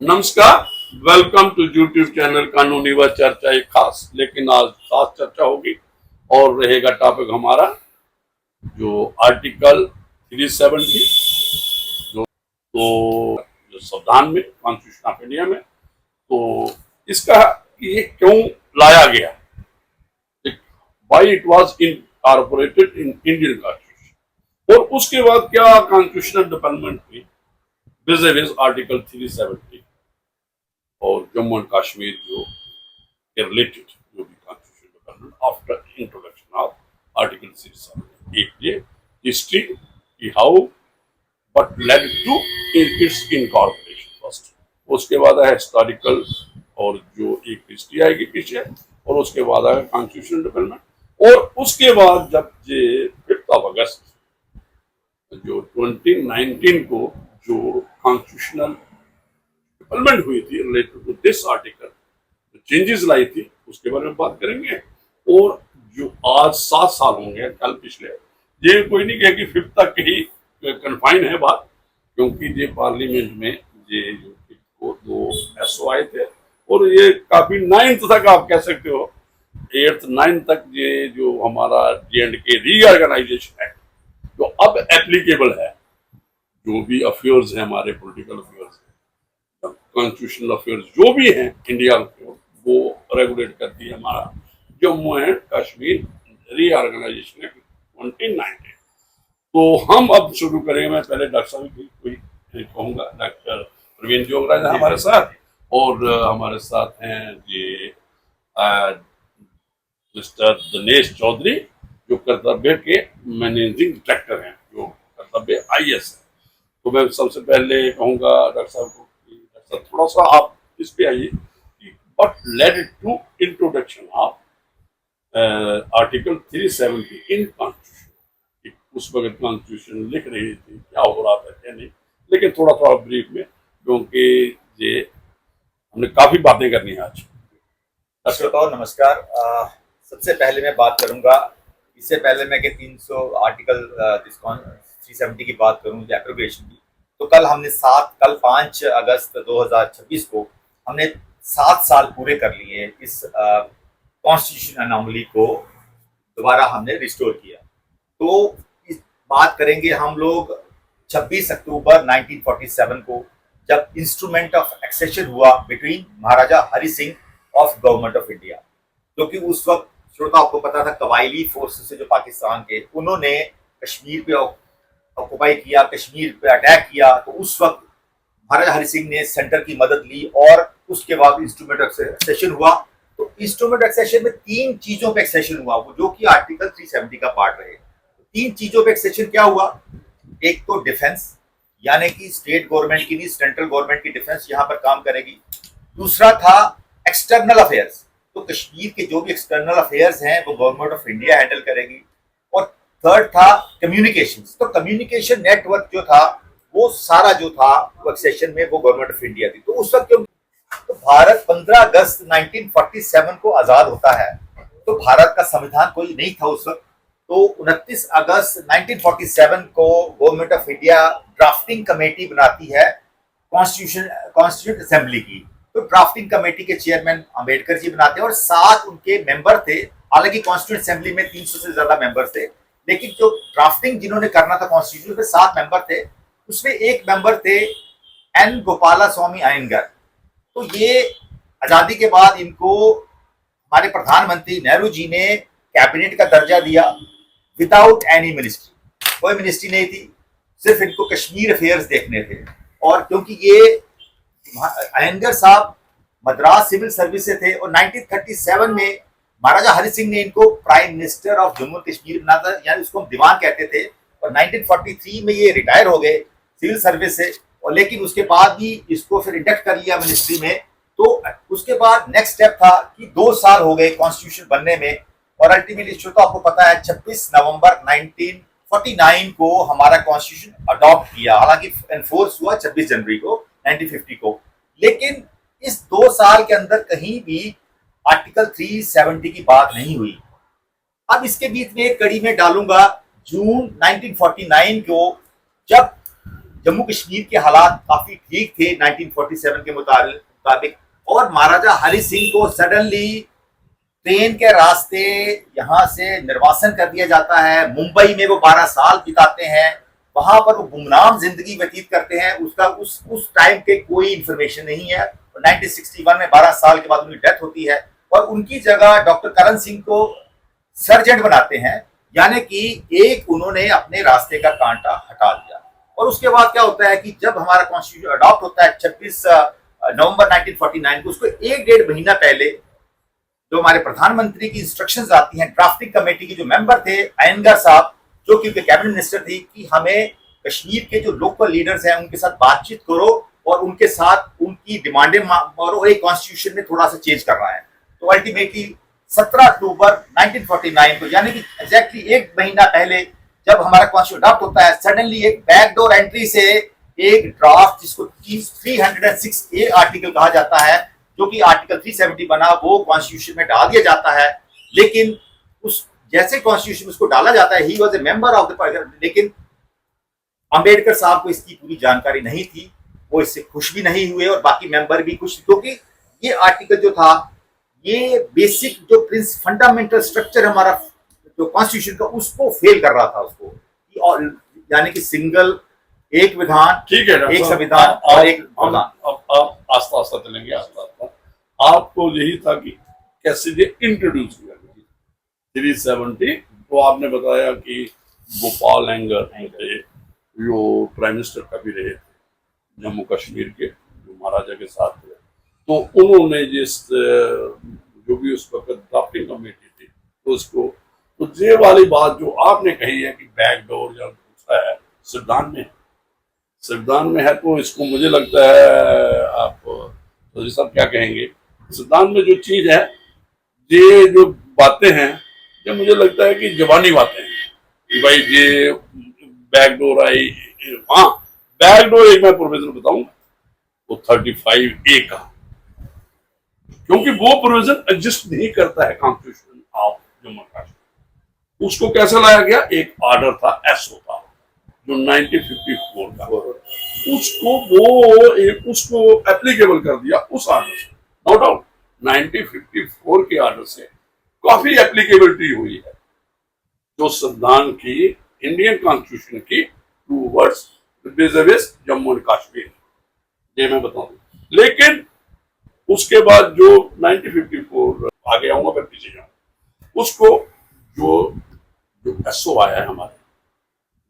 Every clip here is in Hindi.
नमस्कार, वेलकम टू यूट्यूब चैनल कानूनी व चर्चा। एक खास लेकिन आज खास चर्चा होगी और रहेगा टॉपिक हमारा जो आर्टिकल 370 जो संविधान में कॉन्स्टिट्यूशन ऑफ इंडिया में, तो इसका ये क्यों लाया गया, why it was incorporated in Indian constitution, और उसके बाद क्या कॉन्स्टिट्यूशनल डेवलपमेंट हुई विज़ आर्टिकल 370 और जम्मू एंड कश्मीर जो रिलेटेड जो भी constitution development after introduction of article 370। एक ये हिस्ट्री की how but led to its incorporation first, उसके बाद है हिस्टोरिकल और जो एक हिस्ट्री आएगी पीछे, और उसके बाद आएगा कॉन्स्टिट्यूशन डेवलपमेंट, और उसके बाद जब ये 5 अगस्त जो 2019 को जो कॉन्स्टिट्यूशनल डेवलपमेंट हुई थी रिलेटेड टू दिस आर्टिकल, जो चेंजेस लाई थी उसके बारे में बात करेंगे। और जो आज 7 साल होंगे कल पिछले, ये कोई नहीं कहे कि 5 तक ही कन्फाइन है बात, क्योंकि ये पार्लियामेंट में ये जो 2 एसओ आए थे, और ये काफी 9th तक आप कह सकते हो, 8th 9th तक ये जो हमारा J&K रीऑर्गेनाइजेशन एक्ट जो अब एप्लीकेबल है, जो भी अफेयर्स है हमारे पॉलिटिकल अफेयर्स, कॉन्स्टिट्यूशनल अफेयर्स जो भी हैं इंडिया में, वो रेगुलेट करती है हमारा Jammu and Kashmir reorganization act 2019। तो हम अब शुरू करेंगे। मैं पहले डॉक्टर साहब की कोई कहूँगा, डॉक्टर प्रवीण जोगराज है हमारे साथ, और हमारे साथ हैं ये मिस्टर दिनेश चौधरी जो कर्तव्य के मैनेजिंग डायरेक्टर हैं, जो कर्तव्य IAS है। तो मैं सबसे पहले कहूँगा डॉक्टर साहब को, डॉक्टर थोड़ा सा आप इस पे आइए कि what led to introduction of article 370 in constitution. उस वक्त कॉन्स्टिट्यूशन लिख रही थी, क्या हो रहा था क्या नहीं, लेकिन थोड़ा थोड़ा ब्रीफ में, क्योंकि ये हमने काफी बातें करनी है आज। श्रोताओं नमस्कार। सबसे पहले मैं बात करूंगा, इससे पहले मैं कि 300 आर्टिकल 370 की बात करूं एप्रोगेशन की, तो कल 5 अगस्त 2026 को हमने 7 साल पूरे कर लिए इस कॉन्स्टिट्यूशन अनॉमली को दोबारा हमने रिस्टोर किया। तो इस बात करेंगे हम लोग 26 अक्टूबर 1947 को, जब इंस्ट्रूमेंट ऑफ एक्सेशन हुआ between Maharaja Hari Singh of government of India, क्योंकि उस वक्त श्रोता आपको पता था कबायली फोर्सेस से जो पाकिस्तान के, उन्होंने कश्मीर पे ऑक्युपाई किया, कश्मीर पे अटैक किया। तो उस वक्त महाराजा हरि सिंह ने सेंटर की मदद ली और उसके बाद इंस्ट्रूमेंट ऑफ एक्सेशन हुआ। तो इंस्ट्रूमेंट एक्सेशन में 3 चीजों पे एक्सेशन हुआ, वो जो कि आर्टिकल 370 का पार्ट रहे। 3 चीजों पे एक्सेशन क्या हुआ? एक तो डिफेंस, यानी कि स्टेट गवर्नमेंट की नहीं सेंट्रल गवर्नमेंट की डिफेंस यहाँ पर काम करेगी। दूसरा था एक्सटर्नल अफेयर्स, तो कश्मीर के जो भी एक्सटर्नल अफेयर्स हैं वो गवर्नमेंट ऑफ इंडिया हैंडल करेगी। और थर्ड था कम्युनिकेशंस, तो कम्युनिकेशन नेटवर्क जो था वो सारा जो था वो एक्सेशन में वो गवर्नमेंट ऑफ इंडिया थी। तो उस वक्त क्यों, तो भारत 15 अगस्त 1947 को आजाद होता है, तो भारत का संविधान कोई नहीं था उस वक्त। तो 29 अगस्त 1947 को government of India drafting committee बनाती है कॉन्स्टिट्यूंट असेंबली की। तो ड्राफ्टिंग कमेटी के चेयरमैन अंबेडकर जी बनाते हैं और 7 उनके मेंबर थे। हालांकि कॉन्स्टिट्यूंट असेंबली में 300 से ज्यादा मेंबर थे, लेकिन जो ड्राफ्टिंग जिन्होंने करना था कॉन्स्टिट्यूशन पे 7 मेंबर थे, उसमें एक मेंबर थे N गोपाला स्वामी अयंगर। तो ये आजादी के बाद इनको हमारे प्रधानमंत्री नेहरू जी ने कैबिनेट का दर्जा दिया विदाउट एनी मिनिस्ट्री, कोई मिनिस्ट्री नहीं थी, सिर्फ इनको कश्मीर अफेयर्स देखने थे। और क्योंकि ये अयंगर साहब मद्रास सिविल सर्विस से थे और 1937 में महाराजा हरि सिंह ने इनको prime minister of Jammu Kashmir बना था, यानी उसको हम दीवान कहते थे। और 1943 में ये रिटायर हो गए सिविल सर्विस से, और लेकिन उसके बाद भी इसको फिर इंडक्ट कर लिया मिनिस्ट्री में। तो उसके बाद नेक्स्ट स्टेप था कि 2 साल हो गए कॉन्स्टिट्यूशन बनने में, और अल्टीमेटली तो आपको पता है 26 नवंबर 1949 को हमारा कॉन्स्टिट्यूशन अडॉप्ट किया। हालांकि एनफोर्स हुआ 26 जनवरी को 1950 को, लेकिन इस 2 साल के अंदर कहीं भी आर्टिकल 370 की बात नहीं हुई। अब इसके बीच में एक कड़ी में डालूंगा जून 1949 को, जब जम्मू कश्मीर के हालात काफी ठीक थे 1947 के मुताबिक, और महाराजा हरि सिंह को सडनली ट्रेन के रास्ते यहाँ से निर्वासन कर दिया जाता है। मुंबई में वो 12 साल बिताते हैं, वहां पर वो गुमनाम जिंदगी व्यतीत करते हैं। उसका उस टाइम पे कोई इंफॉर्मेशन नहीं है। 1961 में 12 साल के बाद उनकी डेथ होती है और उनकी जगह डॉक्टर करण सिंह को सर्जेंट बनाते हैं, यानी कि एक उन्होंने अपने रास्ते का कांटा हटा दिया। और उसके बाद क्या होता है कि जब हमारा कॉन्स्टिट्यूशन अडॉप्ट होता है 26 नवंबर 1949 को, उसको 1-1.5 महीना पहले जो हमारे प्रधानमंत्री की इंस्ट्रक्शंस आती हैं, ड्राफ्टिंग कमेटी के जो मेंबर थे अयंगर साहब, जो कि कैबिनेट मिनिस्टर थी, कि हमें कश्मीर के जो लोकल लीडर्स हैं उनके साथ बातचीत करो और उनके साथ उनकी डिमांडें मांगो, एक कॉन्स्टिट्यूशन में थोड़ा सा चेंज करना है। तो अल्टीमेटली 17 अक्टूबर 1949 को, यानी कि एग्जैक्टली 1 महीना पहले जब हमारा कॉन्स्टिट्यूशन अडॉप्ट होता है, सडनली एक बैकडोर एंट्री से एक ड्राफ्ट जिसको 306A आर्टिकल कहा जाता है, जो कि आर्टिकल 370 बना, वो कॉन्स्टिट्यूशन में डाल दिया जाता है। लेकिन उस जैसे कॉन्स्टिट्यूशन में उसको डाला जाता है, he was a member of the, लेकिन अंबेडकर साहब को इसकी पूरी जानकारी नहीं थी, वो इससे खुश भी नहीं हुए और बाकी मेंबर भी खुश, क्योंकि ये आर्टिकल जो था, ये बेसिक जो फंडामेंटल स्ट्रक्चर हमारा जो कॉन्स्टिट्यूशन का, उसको फेल कर रहा था उसको, और यानी कि सिंगल एक विधान, ठीक है, एक संविधान और एक प्रधान। अब आस्ता आस्ता चलेंगे, आस्ता आस्ता। आपको यही था कि कैसे ये इंट्रोड्यूस किया गया 370, तो आपने बताया कि गोपाल एंगर थे, जो प्राइम मिनिस्टर कभी रहे थे जम्मू कश्मीर के, जो महाराजा के साथ थे, तो उन्होंने जिस जो भी उस वक्त ड्राफ्टिंग कमेटी थी, तो उसको, तो ये वाली बात जो आपने कही है कि बैकडोर या दूसरा है, संविधान में है, तो इसको मुझे लगता है आप तो सब क्या कहेंगे, संविधान में जो चीज है, ये जो बातें हैं, ये मुझे लगता है कि जबानी बातें हैं कि भाई ये बैकडोर आई। हाँ, बैकडोर एक मैं प्रोविजन बताऊंगा, वो 35A का, क्योंकि वो प्रोविजन एग्जिस्ट नहीं करता है कॉन्स्टिट्यूशन ऑफ जम्मू कश्मीर। उसको कैसे लाया गया, एक ऑर्डर था, एसओ था, जो 1954 का, उसको एप्लीकेबल कर दिया उस ऑर्डर से। नो डाउट 1954 के ऑर्डर से काफी एप्लीकेबिलिटी हुई है जो संविधान की, इंडियन कॉन्स्टिट्यूशन की टूवर्ड्स जम्मू एंड कश्मीर, ये मैं बताऊं। लेकिन उसके बाद जो 1954 आगे आऊंगा, मैं पीछे जाऊंगा, उसको जो एसओ आया है हमारे,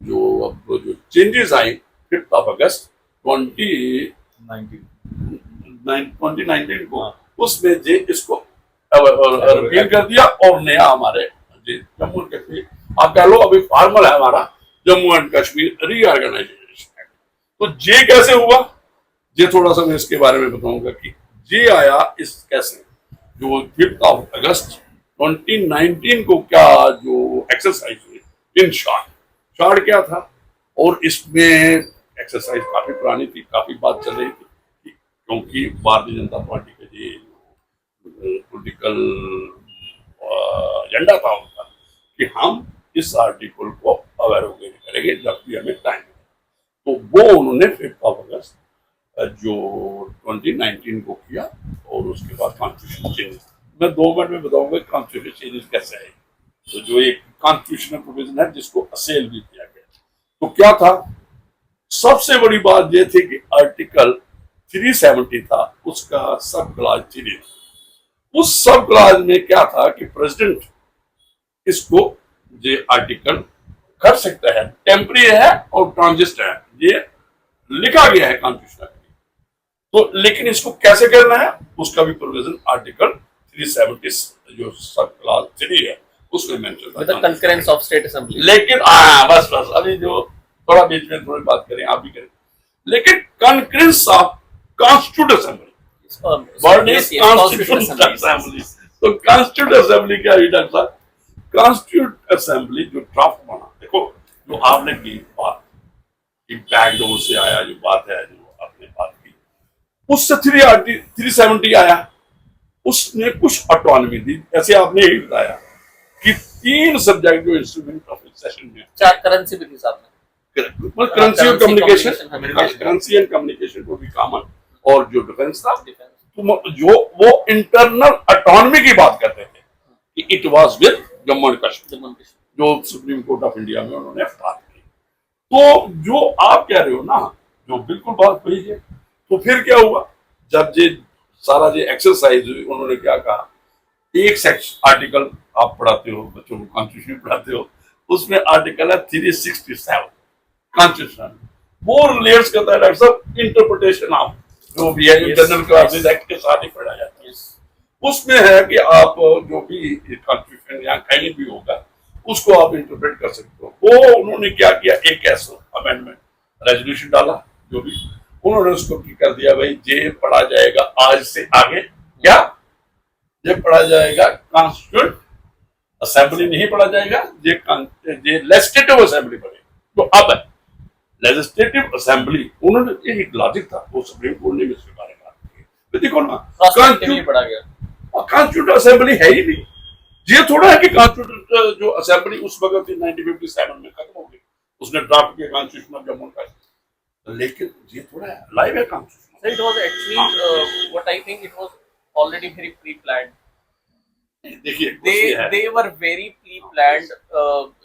जो अब जो चेंजेस आई 5 अगस्त 2019 को, उसमें जे इसको रिपील कर दिया और नया हमारे जम्मू एंड कश्मीर, आप कह लो अभी फॉर्मल है हमारा Jammu and Kashmir reorganization act. तो जे कैसे हुआ, ये थोड़ा सा मैं इसके बारे में बताऊंगा कि ये आया इस कैसे, जो 5 अगस्त 2019 को क्या जो एक्सरसाइज हुई, इन शॉर्ट क्या था, और इसमें एक्सरसाइज काफी पुरानी थी, काफी बात चल रही थी, क्योंकि भारतीय जनता पार्टी का ये पॉलिटिकल एजेंडा था उनका कि हम इस आर्टिकल को अवेयर करेंगे जब भी हमें टाइम मिले। तो वो उन्होंने 5 अगस्त जो 2019 को किया, और उसके बाद कॉन्स्टिट्यूशन चेंज, मैं 2 मिनट में बताऊंगा कॉन्स्टिट्यूशन चेंजेस कैसे है। तो जो एक कॉन्स्टिट्यूशनल प्रोविजन है जिसको असेल भी किया गया, तो क्या था, सबसे बड़ी बात यह थी कि आर्टिकल 370 था, उसका सब क्लाज 3 था। उस सब क्लाज में क्या था कि प्रेसिडेंट इसको ये आर्टिकल कर सकता है, टेम्पररी है और ट्रांजिस्ट है, ये लिखा गया है कॉन्स्टिट्यूशन में। तो लेकिन इसको कैसे करना है, उसका भी प्रोविजन आर्टिकल 370 जो सब क्लाज 3 है उसमें मेंशन है, कंकरेंस ऑफ स्टेट असेंबली। लेकिन बस अभी जो थोड़ा बीच में थोड़ी बात करें, आप भी करें, लेकिन concurrence of constitute assembly, assembly. तो कॉन्स्टिट्यूट असेंबली क्या है डॉक्टर साहब, कॉन्स्टिट्यूट असेंबली जो ड्राफ्ट बना, देखो जो आपने की बात कि बैकडोर से आया, जो बात है जो आपने बात की, उससे 370 आया, उसने कुछ ऑटोनॉमी दी, ऐसे आपने यही बताया कि 3 सब्जेक्ट जो इंस्ट्रूमेंट ऑफ सेशन में, 4 करेंसी भी थी साहब, करेंसी और कम्युनिकेशन, करेंसी एंड कम्युनिकेशन को भी कॉमन, और जो डिफेंस था तो जो वो इंटरनल ऑटोनॉमी की बात करते थे कि it was with Jammu and Kashmir, जो सुप्रीम कोर्ट ऑफ इंडिया में उन्होंने बात की। तो जो आप कह रहे हो ना, जो बिल्कुल बात वही है। तो फिर क्या हुआ, जब ये सारा जो एक्सरसाइज हुई, उन्होंने क्या कहा, एक सेक्शन आर्टिकल आप पढ़ाते हो बच्चों को, कॉन्स्टिट्यूशन पढ़ाते हो, उसमें आर्टिकल है 367 कॉन्स्टिट्यूशन, वो रिलेट्स करता है डॉक्टर साहब इंटरप्रिटेशन ऑफ जो भी है, जनरल क्लासेस एक्ट के साथ ही पढ़ा जाता है। उसमें है कि आप जो भी कॉन्स्टिट्यूशन या कहीं भी होगा उसको आप इंटरप्रेट कर सकते हो। वो उन्होंने क्या किया, एक ऐसा अमेंडमेंट रेजोल्यूशन डाला, जो भी उन्होंने उसको की कर दिया, भाई ये पढ़ा जाएगा आज से आगे, क्या ये पढ़ा जाएगा कॉन्स्टिट्यूंट असेंबली नहीं पढ़ा जाएगा, ये लेजिस्लेटिव असेंबली पढ़ेगा। तो अब है लेजिस्लेटिव असेंबली, उन्होंने ये एक लॉजिक था, वो सुप्रीम कोर्ट ने भी स्वीकार किया। देखो ना, कॉन्स्टिट्यूंट असेंबली है ही नहीं। ये थोड़ा है कि कॉन्स्टिट्यूंट जो असेंबली उस वक्त 1957 में खत्म हो गई, उसने ड्राफ्ट किया constitution of Jammu and Kashmir, लेकिन ये थोड़ा है लाइव है constitution. It was actually what I think it was already very pre-planned. देखिए They were very pre-planned.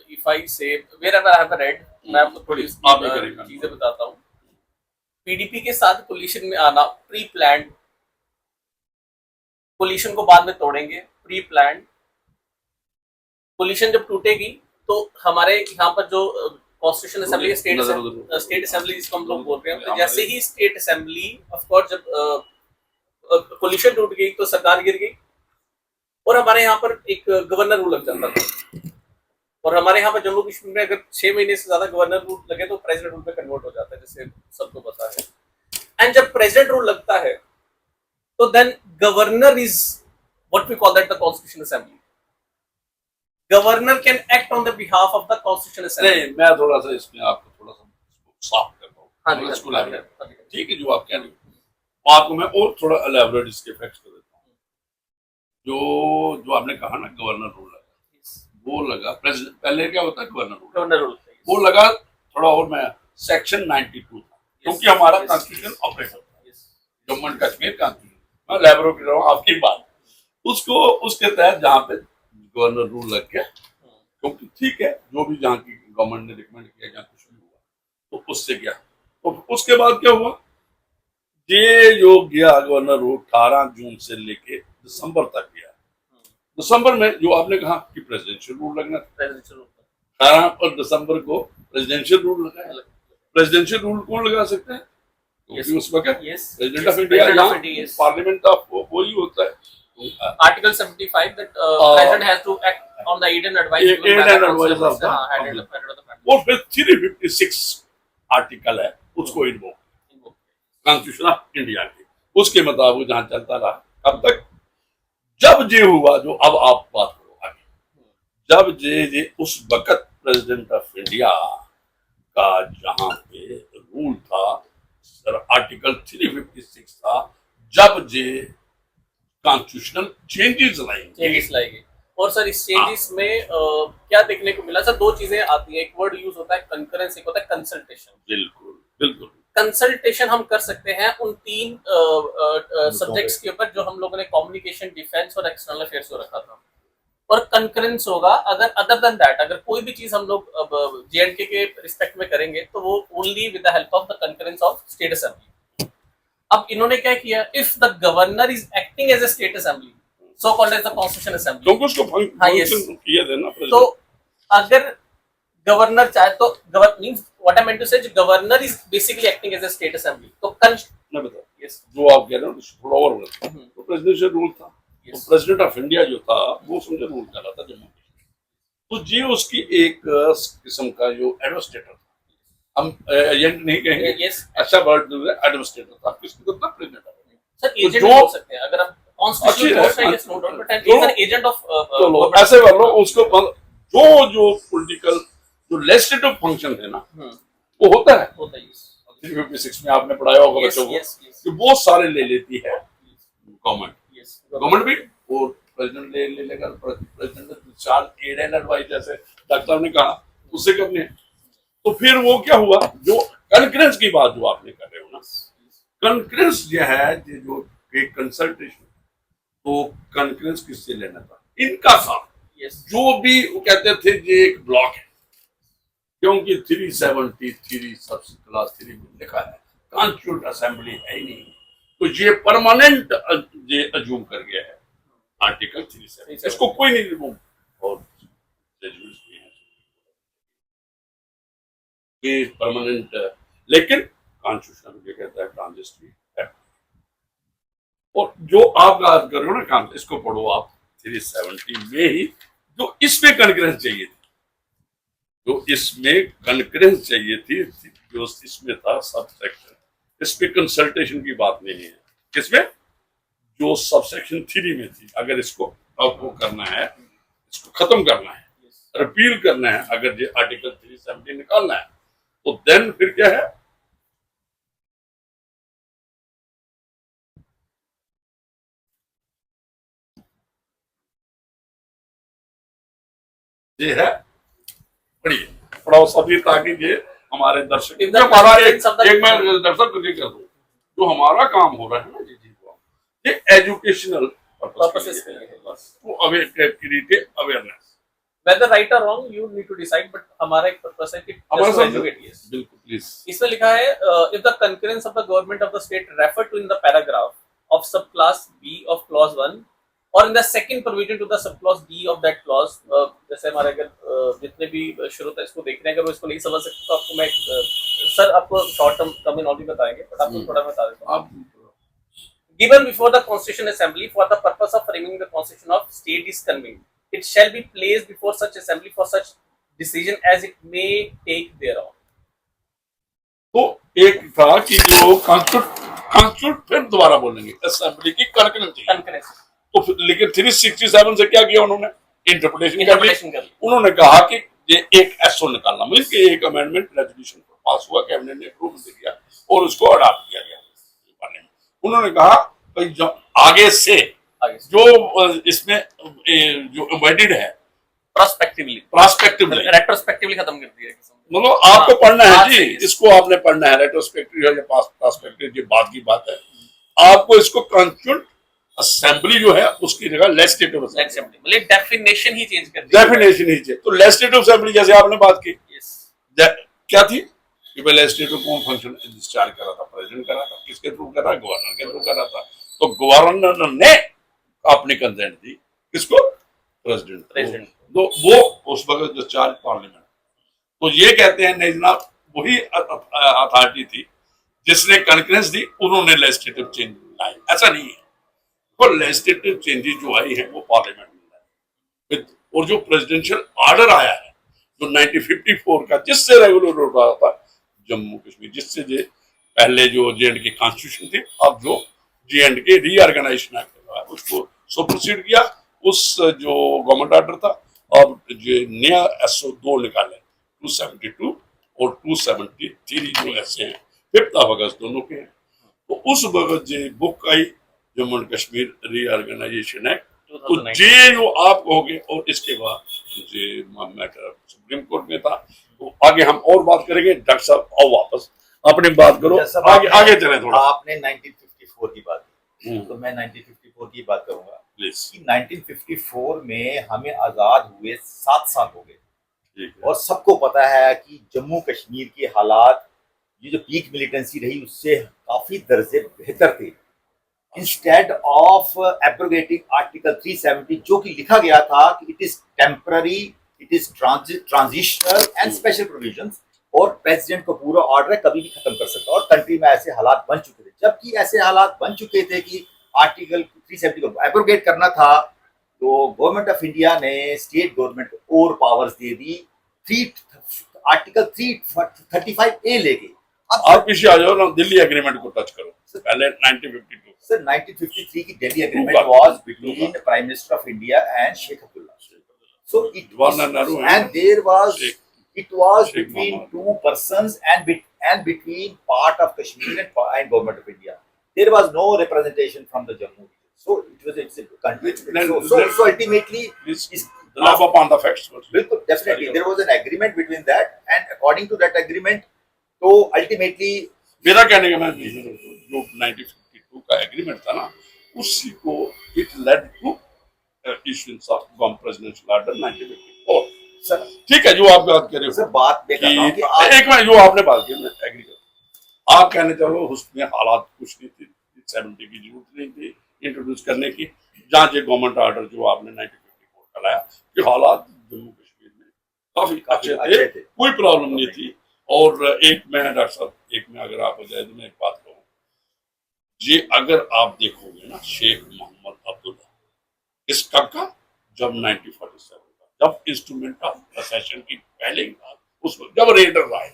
If I say wherever I have read, मैं आपको थोड़ी चीजें बताता हूँ। पीडीपी के साथ कोलिशन में आना प्री प्लान्ड, कोलिशन को बाद में तोड़ेंगे, प्री प्लान्ड। कोलिशन जब टूटेगी तो हमारे यहाँ पर जो कॉन्स्टिट्यूशन असेंबली, स्टेट असेंबली जिसको हम लोग बोल रहे हैं, तो जैसे ही स्टेट असेंबली ऑफ कोर्स जब कोलिशन टूट गई तो सरकार गिर गई, और हमारे यहाँ पर एक गवर्नर रूल लग जाता था। और हमारे यहाँ पर जम्मू कश्मीर में अगर 6 महीने से ज्यादा गवर्नर रूल लगे तो प्रेसिडेंट रूल में कन्वर्ट हो जाता है, जैसे सबको पता है। एंड जब प्रेसिडेंट रूल लगता है तो then governor is what we call that the constitution assembly. Governor can act on the behalf of the constitution assembly. नहीं, मैं थोड़ा सा इसमें आपको थोड़ा सा साफ करता हूँ। हाँ, ठीक है, जो आप कह रहे हो आपको मैं और थोड़ा एलैबोरेट इसके फैक्ट्स कर देता हूँ। जो आपने कहा ना गवर्नर रूल लगा, वो लगा प्रेसिडेंट, पहले क्या होता है गवर्नर रूल, वो लगा थोड़ा और मैं सेक्शन 92 था, क्योंकि हमारा कॉन्स्टिट्यूशन ऑपरेट होता है जम्मू एंड कश्मीर कॉन्स्टिट्यूशन, मैं एलैबोरेट कर रहा हूँ आपकी बात, उसको उसके तहत जहाँ पे गवर्नर रूल लग गया, क्योंकि ठीक है जो भी जहाँ की गवर्नमेंट ने रिकमेंड किया, जहाँ कुछ भी हुआ तो उससे गया। तो उसके बाद क्या हुआ, ये जो गया गवर्नर रूल 18 जून से लेके दिसंबर तक गया। दिसंबर में जो आपने कहा कि प्रेसिडेंशियल रूल लगना, 18 और दिसंबर को प्रेसिडेंशियल रूल लगा। प्रेसिडेंशियल रूल कौन लगा सकते हैं, क्योंकि उस वक्त president of India, parliament of वही होता है। Article 75 that president has to act on the aid and advice of the head of the और फिर 356 आर्टिकल है, उसको इन्वोक कॉन्स्टिट्यूशन ऑफ इंडिया के, उसके मुताबिक जहाँ चलता रहा अब तक। जब ये हुआ जो अब आप बात करो आगे, जब ये उस वक्त प्रेसिडेंट ऑफ इंडिया का जहाँ पे रूल था, आर्टिकल 356 था, जब ये कॉन्स्टिट्यूशनल चेंजेस लाएंगे। और सर इस चेंजेस में क्या देखने को मिला सर, 2 चीजें आती है, एक वर्ड यूज होता है कंकरेंस, एक होता है कंसल्टेशन। बिल्कुल बिल्कुल। कंसल्टेशन हम कर सकते हैं उन 3 सब्जेक्ट्स के ऊपर जो हम लोगों ने कम्युनिकेशन, डिफेंस और एक्सटर्नल अफेयर्स को रखा था, और कंकरेंस होगा अगर अदर देन दैट, अगर कोई भी चीज हम लोग जेएंडके के रिस्पेक्ट में करेंगे तो वो only with the help of the concurrence of state assembly. अब इन्होंने क्या किया, if the governor is acting as a state assembly, so called as the constitution assembly, तो उसको फंक्शन किया देना। तो अगर गवर्नर चाहे तो means what I meant to say, governor is basically acting as a state assembly. तो मैं बता, जो आप कह रहे हो थोड़ा और बता, तो प्रेसिडेंशियल रूल था, तो प्रेसिडेंट ऑफ इंडिया जो था वो समझे रूल कर रहा था जम्मू कश्मीर, तो ये उसकी एक किस्म का जो एडमिनिस्ट्रेटर था, हम एजेंट नहीं कहेंगे, अच्छा वर्ड एडमिनिस्ट्रेटर था, किसकी तरफ था, प्रेसिडेंट सर एजेंट बोल सकते हैं अगर आप एजेंट ऑफ, ऐसे कर लो उसको, जो पॉलिटिकल जो लेजिस्लेटिव फंक्शन है ना, वो होता है 356 में आपने पढ़ाया होगा बच्चों को, कि वो सारे ले लेती है गवर्नमेंट भी, और प्रेसिडेंट ले लेगा, प्रेसिडेंट ने 4 एड एंड एडवाइस, जैसे डॉक्टर ने कहा, उससे करने तो फिर वो क्या हुआ, जो कंकरेंस की बात जो आपने कर रहे हो ना, कंकरेंस जो है ये जो एक कंसल्टेशन, तो कंकरेंस किससे लेना था, इनका था। जो भी वो कहते थे ये एक ब्लॉक है, क्योंकि 373 सब क्लास 3 में लिखा है कॉन्स्टिट्यूंट असेंबली है ही नहीं, तो ये परमानेंट ये अज्यूम कर गया है आर्टिकल 370, इसको कोई नहीं रिमूव और परमानेंट, लेकिन कॉन्स्टिट्यूशन ये कहता है ट्रांजिस्ट्री है। और जो आप बात कर रहे हो ना काम, इसको पढ़ो आप 370 में ही, जो इसमें कंकरेंस चाहिए थी, जो इसमें कंकरेंस चाहिए थी, जो इसमें था सब सेक्शन, इस पे कंसल्टेशन की बात नहीं है। किसमें, जो सब सेक्शन 3 में थी, अगर इसको आपको करना है, इसको खत्म करना है, रिपील करना है, अगर ये आर्टिकल 370 निकालना है, तो देन फिर क्या है, ये है, पढ़िए पढ़ाओ सभी, ताकि ये हमारे दर्शक, हमारा एक मैं दर्शक को ये कर दूं, जो हमारा काम हो रहा है ना जी, ये एजुकेशनल पर्पसेस के लिए है, बस वो awareness, whether right or wrong you need to decide, but हमारा एक पर्पस है कि बिल्कुल प्लीज। इसमें लिखा है if the concurrence of the government of the state referred to in the paragraph of subclass B of clause 1 or in the second provision to the subclause D of that clause, जैसे हमारे अगर जितने भी श्रोता इसको देख रहे हैं, अगर वो इसको नहीं समझ सकते तो आपको मैं सर आपको शॉर्ट टर्म टर्मिनोलॉजी बताएंगे, बट आपको थोड़ा बता देता हूँ। Given before the Constitution Assembly for the purpose of framing the Constitution of state is convened, it shall be placed before such assembly for such decision as it may take thereon. तो एक था कि जो कॉन्स्टिट्यूट फिर दोबारा बोलेंगे असेंबली की कंकरेंस, तो लेकिन 367 से क्या किया उन्होंने, इंटरप्रिटेशन कर ली। उन्होंने कहा कि ये एक एसओ निकालना, मतलब कि एक अमेंडमेंट रेजोल्यूशन पास हुआ, कैबिनेट ने अप्रूव किया और उसको अडॉप्ट किया गया। उन्होंने कहा भाई जो आगे से जो इसमें जो एम्बेडेड है प्रोस्पेक्टिवली रेट्रोस्पेक्टिवली खत्म कर दिया, मतलब आपको पढ़ना है जी, इसको आपने पढ़ना है, रेट्रोस्पेक्टिव या प्रोस्पेक्टिव ये बात की बात है, आपको इसको कॉन्स्टिट्यूंट असेंबली जो है उसकी जगह लेजिस्लेटिव असेंबली, मतलब डेफिनेशन ही चेंज कर दी, डेफिनेशन ही चेंज। तो लेजिस्लेटिव असेंबली जैसे आपने बात की, क्या थी कि भाई लेजिस्लेटिव कौन फंक्शन डिस्चार्ज कर रहा था, प्रेसिडेंट कर रहा था, किसके थ्रू कर रहा, गवर्नर के थ्रू कर रहा था, तो गवर्नर ने अपनी कंसेंट दी, किसको, प्रेसिडेंट, तो वो उस वक्त जो चार्ज पार्लियामेंट, तो ये कहते हैं नहीं जनाब, वही अथॉरिटी थी जिसने कंकरेंस दी, उन्होंने लेजिस्लेटिव चेंज लाई, ऐसा नहीं है। तो लेजिस्लेटिव चेंजेस जो आई है वो पार्लियामेंट में है, और जो प्रेसिडेंशियल ऑर्डर आया है जो 1954 का, जिससे रेगुलर हो रहा था जम्मू कश्मीर, जिससे जे पहले जो जे.एंड.के कॉन्स्टिट्यूशन थी, अब जो जे.एंड.के रीऑर्गेनाइजेशन एक्ट उसको सुपरसीड किया, उस जो गवर्नमेंट ऑर्डर था, अब जो नया एसओ 2 निकाले 272 और 273 जो ऐसे हैं, 5 अगस्त दोनों के हैं। तो उस वक्त जो बुक आई Jammu and Kashmir reorganization act, तो जे जो आप कहोगे, और इसके बाद जो मैटर सुप्रीम कोर्ट में था, तो आगे हम और बात करेंगे। डॉक्टर साहब आओ वापस अपनी बात करो, आगे चले थोड़ा। आपने 1954 की बात की, तो मैं 1954 की बात करूंगा प्लीज। 1954 में हमें आजाद हुए 7 साल हो गए, और सबको पता है कि जम्मू कश्मीर के हालात, ये जो पीक मिलिटेंसी रही उससे काफी दर्जे बेहतर थे। इंस्टेड ऑफ एब्रोगेटिंग आर्टिकल 370, जो कि लिखा गया था कि it is temporary, it is transitional and special provisions, और प्रेसिडेंट को पूरा ऑर्डर कभी भी खत्म कर सकता, और कंट्री में ऐसे हालात बन चुके थे। जबकि ऐसे हालात बन चुके थे कि आर्टिकल 370 को एब्रोगेट करना था, तो गवर्नमेंट ऑफ इंडिया ने स्टेट गवर्नमेंट को और पावर्स दे दी, आर्टिकल 335A लेके। आप पीछे आ जाओ ना, दिल्ली एग्रीमेंट को टच करो पहले। 1952 सर 1953 की Delhi agreement was between the prime minister of India and Sheikh Abdullah. So it was, and there was, it was between two persons and between part of Kashmir and government of India. There was no representation from the Jammu. So it was, it's a country. So ultimately, live upon the facts. बिल्कुल, definitely there was an agreement between that, and according to that agreement, तो ultimately मेरा कहने का मैं जो 1952 का एग्रीमेंट था ना, उसी को it led to issuance of बम प्रेसिडेंशियल ऑर्डर 1954। सर ठीक है, जो आप बात कर रहे हो सर बात मैं कर रहा हूँ कि एक मिनट, जो आपने बात की मैं एग्री कर, आप कहने चाहो उसमें हालात कुछ नहीं थी, 70 की जरूरत नहीं थी इंट्रोड्यूस करने की, जहाँ जो गवर्नमेंट ऑर्डर जो आपने 1954 का लाया, कि हालात जम्मू कश्मीर में काफी अच्छे थे, कोई प्रॉब्लम नहीं थी। और एक मैं डॉक्टर साहब, एक में अगर आप हो जाए तो मैं एक बात कहूँ, ये अगर आप देखोगे ना, शेख मोहम्मद अब्दुल्ला इस कब का, जब 1947 का, जब इंस्ट्रूमेंट ऑफ असेशन की पहले की बात, उस वक्त जब रेडर आए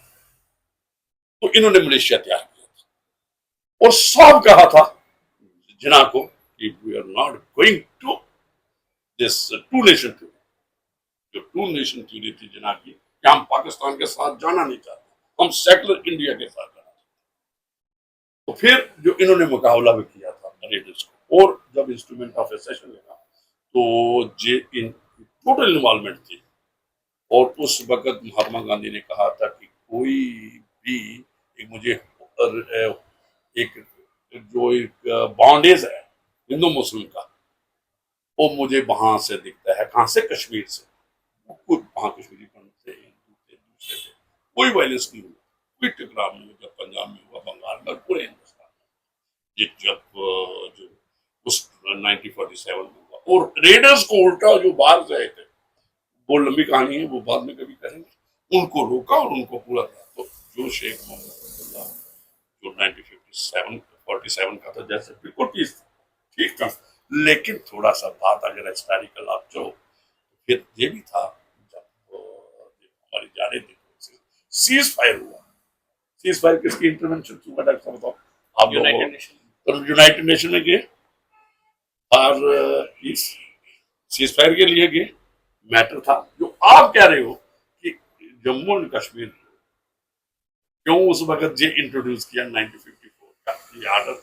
तो इन्होंने मलेशिया तैयार किया था और सब कहा था जिना को कि we are not going to this two nation theory. जो टू नेशन थ्योरी थी जिना की, कि हम पाकिस्तान के साथ जाना नहीं चाहते, हम सेकुलर इंडिया के साथ जाना चाहते। तो फिर जो इन्होंने मुकाबला भी किया था रेडर्स को, और जब इंस्ट्रूमेंट ऑफ असेशन लगा तो जे इन टोटल इन्वॉल्वमेंट थी। और उस वक्त महात्मा गांधी ने कहा था कि कोई भी मुझे एक जो एक बॉन्डेज है हिंदू मुस्लिम का, वो मुझे वहां से दिखता है, कहां से, कश्मीर से, कोई वहां कश्मीरी से दूसरे से कोई वायलेंस नहीं हुआ, कोई टकराव नहीं हुआ, पंजाब में हुआ, बंगाल में, पूरे हिंदुस्तान में। ये जब जो उस 1947 में हुआ, और रेडर्स को उल्टा जो बाहर से आए थे, वो लंबी कहानी है, वो बाद में कभी करेंगे, उनको रोका और उनको पूरा किया। तो जो शेख मोहम्मद अब्दुल्ला जो 1947 का था, जैसे बिल्कुल ठीक था, लेकिन थोड़ा सा बात अगर हिस्टोरिकल आप जो, फिर ये भी था जब हमारी जाने थी सीज फायर हुआ। सीज फायर किसकी इंटरवेंशन हुआ डॉक्टर बताओ आप? United nation. तो यूनाइटेड नेशन में गए और इस सीज फायर के लिए गए, मैटर था जो आप कह रहे हो कि जम्मू एंड कश्मीर क्यों उस वक्त जे इंट्रोड्यूस किया 1954 का ये ऑर्डर,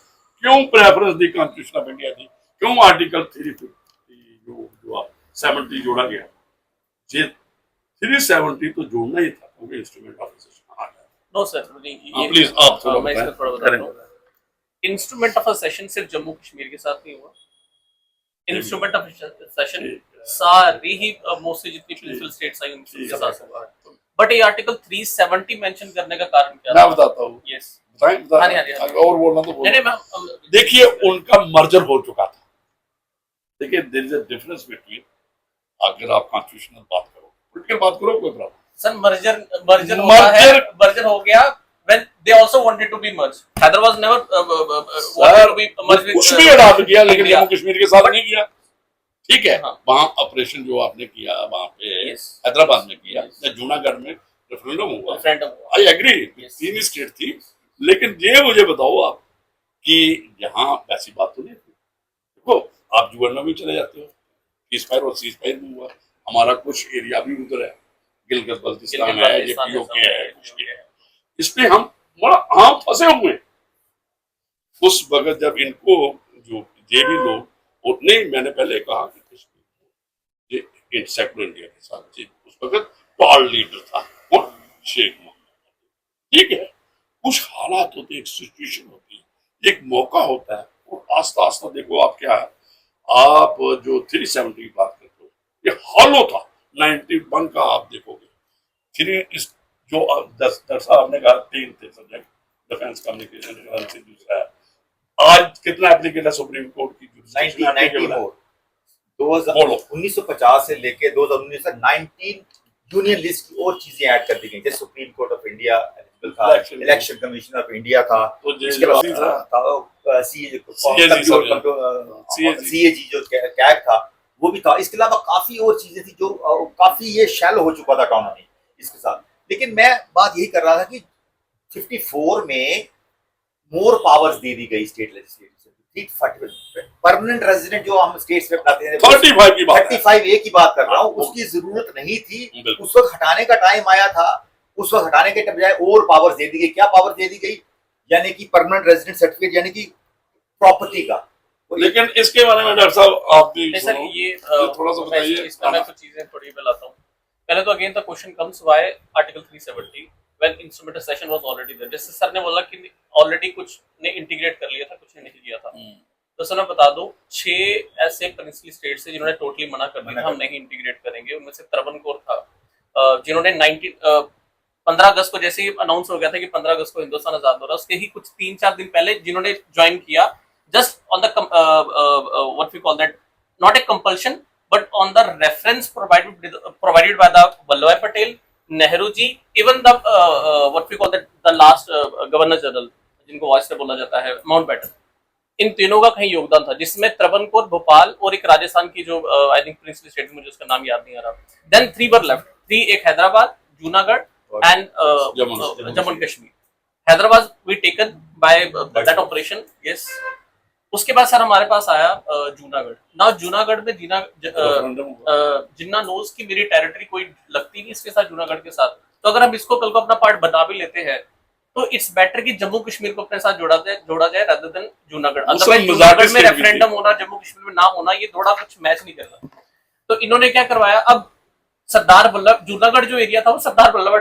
क्यों प्रेफरेंस दी कॉन्स्टिट्यूशन ऑफ इंडिया दी, क्यों आर्टिकल 350 जो 70 जोड़ा गया, जे 370 तो जोड़ना ही था क्योंकि इंस्ट्रूमेंट ऑफ असेशन आ गया। नो सर, प्लीज आप थोड़ा मैं इसका थोड़ा बता रहा हूँ। इंस्ट्रूमेंट ऑफ असेशन सिर्फ जम्मू कश्मीर के साथ नहीं हुआ, इंस्ट्रूमेंट ऑफ असेशन सारी ही मोस्टली जितनी प्रिंसिपल स्टेट्स आई उनके साथ हुआ। बट ये आर्टिकल 370 मेंशन करने का कारण क्या? मैं बताता हूँ। यस, बताएं और बोलना तो नहीं मैं देखिए, उनका मर्जर हो चुका था। देखिए, there is a difference between, अगर आप कॉन्स्टिट्यूशनल बात करो, पॉलिटिकल बात करो, कोई प्रॉब्लम, सर मर्जर हो गया when they also wanted to be merged. Hyder was never wanted to be merged with कुछ भी अडॉप्ट किया, लेकिन जम्मू कश्मीर के साथ नहीं किया। ठीक है, वहां ऑपरेशन जो आपने किया वहां पे हैदराबाद में किया, जूनागढ़ में रेफरेंडम हुआ, आई एग्री, तीन स्टेट थी। लेकिन ये मुझे बताओ आप कि यहाँ वैसी बात तो नहीं थी। देखो, आप जुगन्ना में चले जाते हो, सीज फायर और सीज फायर भी हुआ, हमारा कुछ एरिया भी उधर है, गिलगित बल्तिस्तान है, ये पीओके है, कुछ भी है, इसमें हम बड़ा आम फंसे हुए हैं। उस वक्त जब इनको जो ये भी लोग, उतने मैंने पहले कहा कि कश्मीर सेकुलर इंडिया के साथ उस वक्त टॉल लीडर था और शेख मोहम्मद। ठीक है, कुछ हालात होते, एक सिचुएशन होती है, एक मौका होता है, और आस्ता आस्ता देखो आप क्या है, आप जो 370 की बात करते हो, ये हॉलो था 91 का, आप देखोगे फिर जो 10 आपने कहा 3 थे सब्जेक्ट, डिफेंस कम्युनिकेशन से दूसरा है, आज कितना एप्लीकेट है सुप्रीम कोर्ट की? 1950 से लेके 2019 तक 19 यूनियन लिस्ट की और चीजें ऐड कर दी गई, जैसे सुप्रीम कोर्ट ऑफ इंडिया था, इलेक्शन कमीशन ऑफ इंडिया था, इसके बाद सीएजी जो कैग था वो भी था, इसके अलावा काफी और चीजें थी जो काफी ये शैलो हो चुका था इकोनॉमी इसके साथ। लेकिन मैं बात यही कर रहा था कि 54 में मोर पावर्स दे दी गई स्टेट लेजिस्लेचर, परमानेंट रेजिडेंट जो हम स्टेट्स में बनाते हैं 35A की बात कर रहा हूँ, उसकी जरूरत नहीं थी। उस वक्त हटाने का टाइम आया था, उस वक्त हटाने के बजाय और पावर्स दे दी गई। क्या पावर दे दी गई? यानी कि परमानेंट रेजिडेंट सर्टिफिकेट, यानी कि प्रॉपर्टी का, लेकिन इसके बारे में डॉक्टर साहब आप भी नहीं सर, सुनो, ये थोड़ा सा बताइए। इसका मैं कुछ चीजें थोड़ी बताता हूँ। पहले तो again the question comes why article 370 when instrumentation was already there. जैसे सर ने बोला कि ऑलरेडी कुछ ने इंटीग्रेट कर लिया था, कुछ ने नहीं किया था। तो सर मैं बता दूं, 6 ऐसे प्रिंसली स्टेट्स है जिन्होंने टोटली मना कर दिया था हम नहीं इंटीग्रेट करेंगे। उनमें से त्रावणकोर था, जिन्होंने 15 अगस्त को जैसे ही अनाउंस हो गया था कि 15 अगस्त को हिंदुस्तान आजाद हो रहा है, उसके ही कुछ 3-4 दिन पहले जिन्होंने ज्वाइन किया, just on the what we call that, not a compulsion but on the reference provided by the Vallabhbhai Patel, Nehru ji, even the what we call that the last governor general जिनको वॉइस से बोला जाता है, माउंटबेटन। इन तीनों का कहीं योगदान था, जिसमें त्रावणकोर, भोपाल और एक राजस्थान की जो आई थिंक प्रिंसली स्टेट, मुझे उसका नाम याद नहीं आ रहा। देन 3 वर लेफ्ट, 3 एक Hyderabad, Junagadh and Jammu and Kashmir. Hyderabad we taken by that operation, yes. उसके बाद सर हमारे पास आया जूनागढ़। ना जूनागढ़ में जिन्ना नोज की मेरी टेरिटरी कोई लगती नहीं इसके साथ, जूनागढ़ के साथ। तो अगर हम इसको कल को अपना पार्ट बना भी लेते हैं तो इट्स बेटर कि जम्मू कश्मीर को अपने साथ जोड़ा जाए rather than Junagadh. Otherwise Junagadh में रेफरेंडम होना, जम्मू कश्मीर में ना होना, ये थोड़ा कुछ मैच नहीं करता। तो इन्होंने क्या करवाया, अब सरदार वल्लभ, जूनागढ़ जो एरिया था वो सरदार वल्लभ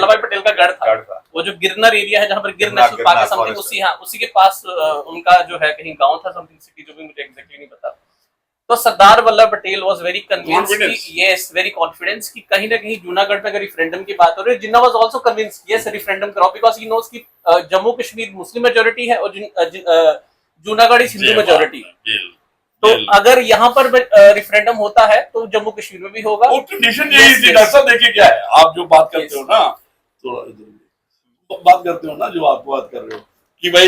भाई पटेल का गढ़ था। वो जो गिरनर एरिया है जहाँ पर गिर नेशनल पार्क है समथिंग, उसी के पास उनका जो है कहीं गांव था समथिंग, सिटी, जो भी मुझे एग्जैक्टली नहीं पता। तो Sardar Vallabh Patel was very convinced, yes, very confidence कि कहीं ना कहीं जूनागढ़ में अगर रिफरेंडम की बात हो रही है, Jinnah was also convinced yes referendum कराओ, बिकॉज़ ही नोस कि जम्मू कश्मीर मुस्लिम मेजॉरिटी है और जूनागढ़ इज हिंदू मेजॉरिटी। तो अगर यहाँ पर रिफरेंडम होता है तो जम्मू कश्मीर में भी होगा। वो कंडीशन यही थी डॉक्टर साहब। देखिए क्या है, आप जो बात करते हो ना, तो बात करते हो ना, जो आप बात कर रहे हो कि भाई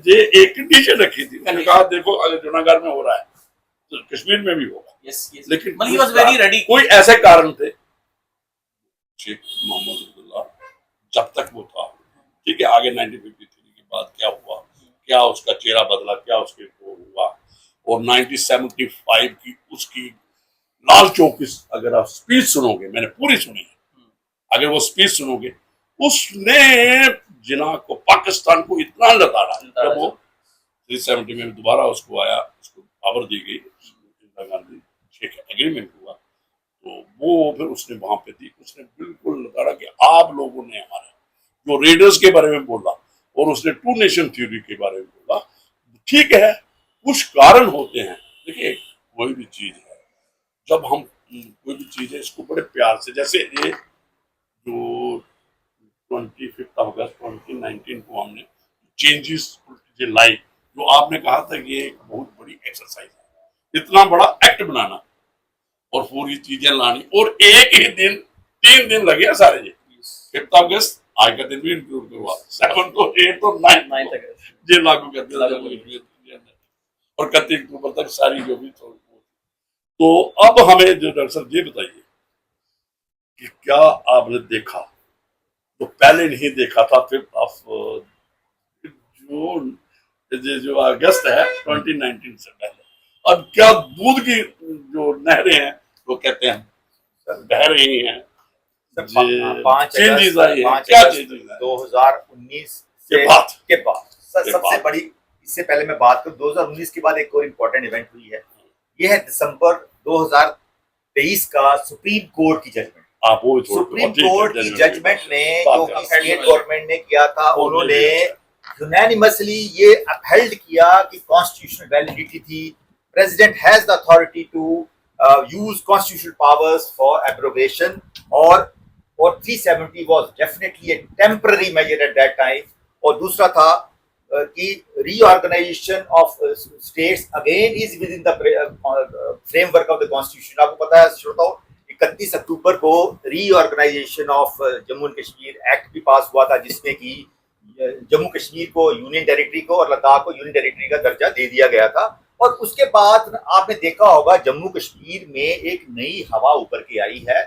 ये एक कंडीशन रखी थी। उन्होंने कहा देखो अगर जूनागढ़ में हो रहा है तो कश्मीर में भी होगा। लेकिन ही वाज वेरी रेडी। कोई ऐसे कारण थे, शेख मोहम्मद अब्दुल्ला जब तक वो था, ठीक है, आगे 1953 के बाद क्या हुआ, क्या उसका चेहरा बदला, क्या उसके वो हुआ, और 1975 की उसकी लाल चौक की अगर आप स्पीच सुनोगे, मैंने पूरी सुनी है, अगर वो स्पीच सुनोगे, उसने जिन्ना को, पाकिस्तान को इतना लताड़ा। जब वो 370 में दोबारा उसको आया, उसको पावर दी गई, इंदिरा गांधी शेख एग्रीमेंट हुआ, तो वो फिर उसने वहां पे दी, उसने बिल्कुल लताड़ा कि आप लोगों ने हमारे जो रेडर्स के बारे में बोला और उसने 2 नेशन थ्योरी के बारे में बोला, ठीक है, कुछ कारण होते हैं। देखिए कोई भी चीज है, जब हम कोई भी चीज है इसको बड़े प्यार से, जैसे ये जो 25 अगस्त 2019 को हमने चेंजेस लाई, जो आपने कहा था कि ये एक बहुत बड़ी एक्सरसाइज है, इतना बड़ा एक्ट बनाना और पूरी चीजें लानी, और एक ही दिन 3 दिन लगे सारे। ये 5 अगस्त आज का दिन भी इंक्लूड हुआ, 7 तो 8 तो 9 तक ये लागू कर दिया, और 31 अक्टूबर तक सारी जो भी। तो अब हमें जो डॉक्टर साहब ये बताइए कि क्या आपने देखा तो पहले नहीं देखा था, 5 जून जो अगस्त है 2019 से पहले, अब क्या दूध की जो नहरें हैं वो कहते हैं बह रही हैं, 5 चेंजेस आई है, 5 क्या अगस्त चेंजेस 2019 के बाद सर सबसे बड़ी, इससे पहले मैं बात करूं 2019 के बाद एक और इम्पोर्टेंट इवेंट हुई है, ये है दिसंबर 2023 का सुप्रीम कोर्ट की जजमेंट। सुप्रीम कोर्ट की जजमेंट ने जो कि स्टेट गवर्नमेंट ने किया था, उन्होंने यूनानिमसली ये अपहेल्ड किया कि कॉन्स्टिट्यूशनल वैलिडिटी थी, president has the authority to use constitutional powers for abrogation, और 370 was definitely a temporary measure at that time. और दूसरा था कि reorganization of states again is within the framework of the constitution. आपको पता है श्रोताओ, 31 अक्टूबर को reorganization of Jammu and Kashmir act भी पास हुआ था, जिसमें कि जम्मू कश्मीर को यूनियन टेरिटरी को और लद्दाख को यूनियन टेरिटरी का दर्जा दे दिया गया था। और उसके बाद आपने देखा होगा जम्मू कश्मीर में एक नई हवा ऊपर के आई है,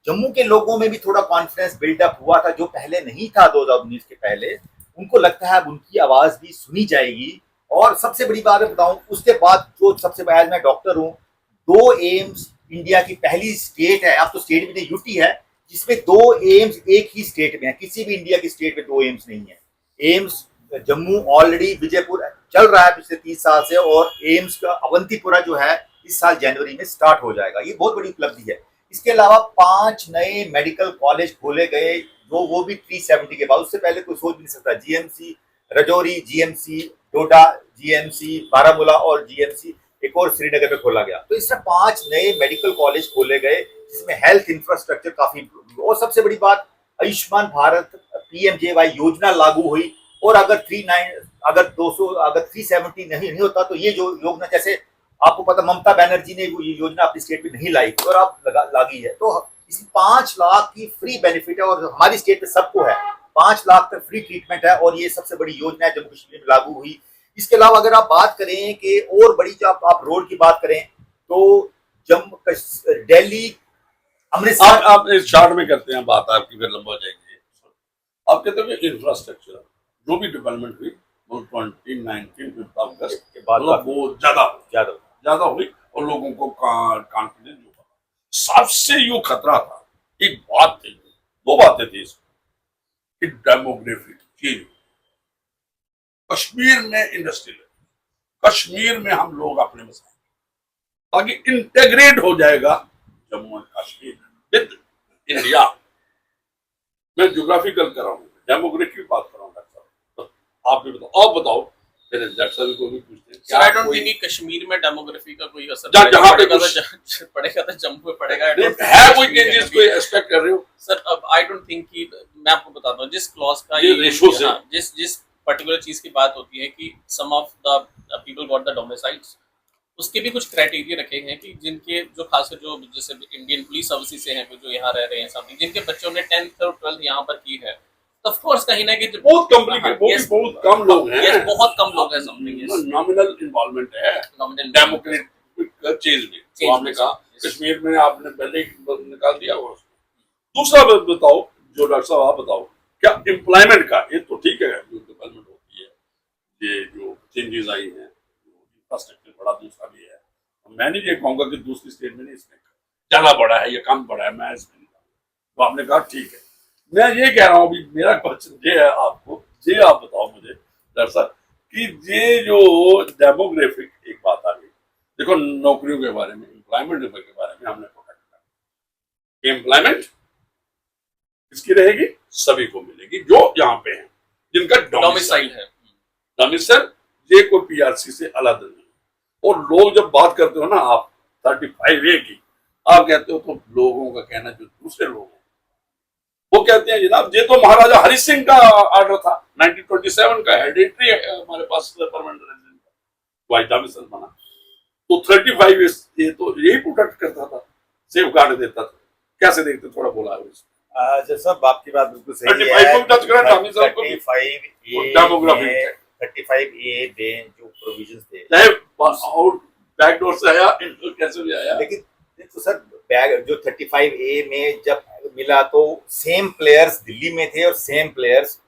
जम्मू के लोगों में भी थोड़ा कॉन्फिडेंस बिल्डअप हुआ था जो पहले नहीं था 2019 के पहले। उनको लगता है अब उनकी आवाज भी सुनी जाएगी। और सबसे बड़ी बात मैं बताऊं, उसके बाद जो सबसे बड़ा, मैं डॉक्टर हूं, 2 एम्स इंडिया की पहली स्टेट है, अब तो स्टेट भी नहीं यूटी है, जिसमें 2 एम्स एक ही स्टेट में है। किसी भी इंडिया की स्टेट में 2 एम्स नहीं है। एम्स जम्मू ऑलरेडी विजयपुर चल रहा है पिछले 30 साल से, और एम्स का अवंतीपुरा जो है इस साल जनवरी में स्टार्ट हो जाएगा। ये बहुत बड़ी उपलब्धि है। इसके अलावा 5 नए मेडिकल कॉलेज खोले गए, जो वो भी 370 के बाद, उससे पहले कोई सोच भी नहीं सकता। जीएमसी रजौरी, जीएमसी डोडा, जीएमसी बारामूला और जीएमसी एक और श्रीनगर में खोला गया। तो इसमें 5 नए मेडिकल कॉलेज खोले गए, जिसमें हेल्थ इंफ्रास्ट्रक्चर काफी इम्प्रूव हुआ। और सबसे बड़ी बात, आयुष्मान भारत पीएमजेवाई योजना लागू हुई, और अगर 370 नहीं होता तो ये जो योजना, जैसे आपको पता ममता बनर्जी ने वो ये योजना अपनी स्टेट में नहीं लाई और अब लागी है, तो इसमें 5 लाख की फ्री बेनिफिट है, और हमारी स्टेट में सबको है 5 लाख तक फ्री ट्रीटमेंट है, और ये सबसे बड़ी योजना है जम्मू कश्मीर में लागू हुई। इसके अलावा अगर आप बात करें कि और बड़ी, जो आप रोड की बात करें तो दिल्ली अमृतसर, आप इस चार्ट में करते हैं बात, आपकी फिर लंबा हो जाएगी। आप कहते हो इंफ्रास्ट्रक्चर जो भी डेवलपमेंट हुई वो 2019 अगस्त के बाद बहुत ज्यादा हुई, और लोगों को कॉन्फिडेंस जो बना। सबसे यो खतरा था, एक बात थी, 2 बातें थी कि डेमोग्राफी चेंज, कश्मीर में इंडस्ट्री, कश्मीर में हम लोग अपने बसाएंगे, ताकि इंटेग्रेट हो जाएगा Jammu and Kashmir with India. मैं ज्योग्राफिकल कर रहा हूँ, डेमोग्राफी की बात कर रहा हूँ। तो आप भी बताओ, फिर डॉक्टर को भी पूछते हैं। Sir I don't think Kashmir में डेमोग्राफी का कोई असर जहाँ पे पड़ेगा तो जम्मू में पड़ेगा। है कोई चेंजेस कोई एक्सपेक्ट कर रहे हो? सर अब आई डोंट थिंक कि, मैं आपको बताता हूँ जिस क्लॉज का ये रेशो से, जिस पर्टिकुलर चीज की बात होती है कि some of the people got the domiciles, उसके भी कुछ क्राइटेरिया रखे हैं कि जिनके जो खासकर जो जैसे इंडियन पुलिस सर्विसेज से हैं जो यहाँ रह रहे हैं समथिंग, जिनके बच्चों ने 10th और 12th यहाँ पर की है, ऑफ कोर्स कहीं ना कहीं बहुत बहुत कम लोग हैं, बहुत कम लोग हैं समथिंग, नॉमिनल इन्वॉल्वमेंट है डेमोक्रेटिक चीज में। तो आपने कहा कश्मीर में आपने पहले ही निकाल दिया। और दूसरा बताओ, जो डॉक्टर साहब आप बताओ, क्या एम्प्लॉयमेंट का, ये तो ठीक है जो डेवलपमेंट होती है, ये जो चेंजेस आई हैं, इंफ्रास्ट्रक्चर बड़ा दूसरा भी है, मैं नहीं ये कहूंगा कि दूसरी स्टेट में नहीं इसमें ज्यादा बड़ा है या कम बड़ा है, मैं इसमें नहीं। तो आपने कहा ठीक है, मैं ये कह रहा हूँ अभी मेरा क्वेश्चन ये है आपको, ये आप बताओ मुझे डॉक्टर साहब कि ये जो डेमोग्राफिक एक बात आ गई, देखो नौकरियों के बारे में, एम्प्लॉयमेंट के बारे में हमने प्रोटेक्ट करा, एम्प्लॉयमेंट किसकी रहेगी? सभी को मिलेगी जो यहाँ पे हैं, जिनका डोमिसाइल है। डोमिसाइल ये कोई पीआरसी से अलग नहीं। और लोग जब बात करते हो ना आप 35A की, आप कहते हो तो लोगों का कहना, जो दूसरे लोग हैं वो कहते हैं जनाब ये तो महाराजा हरि सिंह का ऑर्डर था, 1927 का हेरिडेटरी हमारे पास परमानेंट रेजिडेंट का, वाइट डोमिसाइल बना। तो 35A ये तो यही प्रोटेक्ट करता था, सेफ गार्ड देता था। कैसे देखते, थोड़ा बोला है जैसा आपकी बात बिल्कुल सही है। 35A में जो प्रोविजंस थे, चाहे बैकडोर से आया, कैसे भी आया, लेकिन तो सर जो 35A में जब मिला तो सेम प्लेयर्स दिल्ली में थे और सेम प्लेयर्स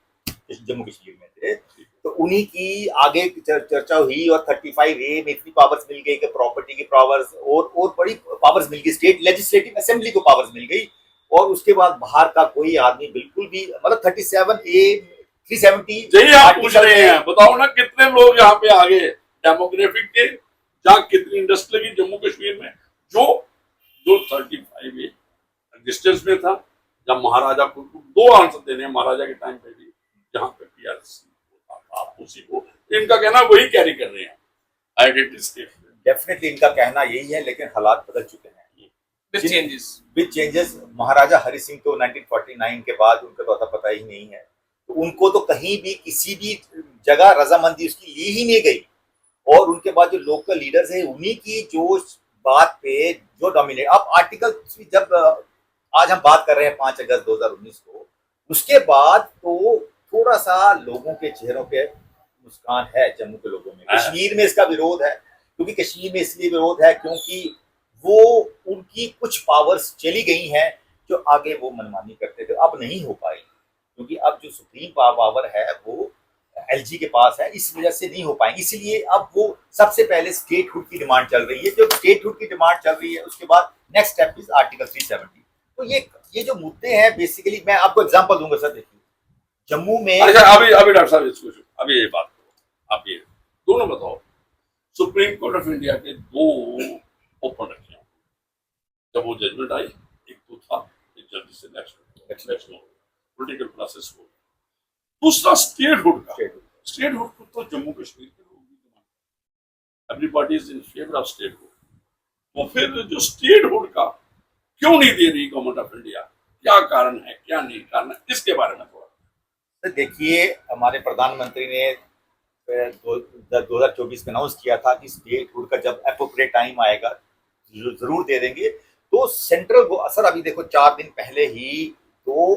जम्मू कश्मीर में थे, तो उन्हीं की आगे चर्चा हुई, और 35A में इतनी पावर्स मिल गई कि प्रॉपर्टी की पावर्स और बड़ी पावर्स मिल गई, स्टेट लेजिस्लेटिव असेंबली को पावर्स मिल गई। और उसके बाद बाहर का कोई आदमी बिल्कुल भी, मतलब 37A 370 यही आप पूछ रहे हैं, बताओ ना कितने लोग यहाँ पे आगे डेमोग्राफिक के, जहाँ कितनी इंडस्ट्री लगी जम्मू कश्मीर में, जो 35A एग्जिस्टेंस में था, जब महाराजा को 2 आंसर देने हैं, महाराजा के टाइम पे भी जहाँ पे पीआरसी होता था, आप उसी को, इनका कहना वही कैरी कर रहे हैं आइडेंटिटी। डेफिनेटली इनका कहना यही है, लेकिन हालात बदल चुके हैं विद चेंजेस। महाराजा हरि सिंह तो 1949 के बाद उनका तो आता पता ही नहीं है, तो उनको तो कहीं भी किसी भी जगह रजामंदी उसकी ली ही नहीं गई। और उनके बाद जो लोकल लीडर्स हैं, उन्हीं की जो बात पे जो डोमिनेट, अब आर्टिकल जब आज हम बात कर रहे हैं 5 अगस्त 2019 को, उसके बाद तो थोड़ा सा लोगों के चेहरों पे मुस्कान है जम्मू के लोगों में। कश्मीर में इसका विरोध है, क्योंकि कश्मीर में इसलिए विरोध है क्योंकि वो उनकी कुछ पावर्स चली गई हैं, जो आगे वो मनमानी करते थे, अब नहीं हो पाई, क्योंकि अब जो सुप्रीम पावर है वो एलजी के पास है, इस वजह से नहीं हो पाएंगे। इसलिए अब वो सबसे पहले स्टेटहुड की डिमांड चल रही है। जो स्टेटहुड की डिमांड चल रही है, उसके बाद नेक्स्ट स्टेप इज आर्टिकल 370। तो ये जो मुद्दे हैं, बेसिकली मैं आपको एग्जांपल दूंगा सर। देखिए जम्मू में, अच्छा अभी डॉक्टर साहब इसको अब ये बात करो, आप ये दोनों बताओ। सुप्रीम कोर्ट ऑफ इंडिया के दो ओपन रखे हैं, जब वो जजमेंट आई, एक तो था एक जल्दी से नेक्स्ट पॉलिटिकल प्रोसेस हो, दूसरा स्टेटहुड का। स्टेटहुड को तो जम्मू कश्मीर के लोग भी मानते, everybody is in favour of statehood. तो फिर जो स्टेटहुड का क्यों नहीं दे रही गवर्नमेंट ऑफ इंडिया, क्या कारण है, क्या नहीं कारण है, इसके बारे में थोड़ा। तो देखिए, हमारे प्रधानमंत्री ने 2024 में अनाउंस किया था कि स्टेटहुड का जब एप्रोप्रिएट टाइम आएगा जरूर दे देंगे। तो सेंट्रल सर, अभी देखो 4 दिन पहले ही तो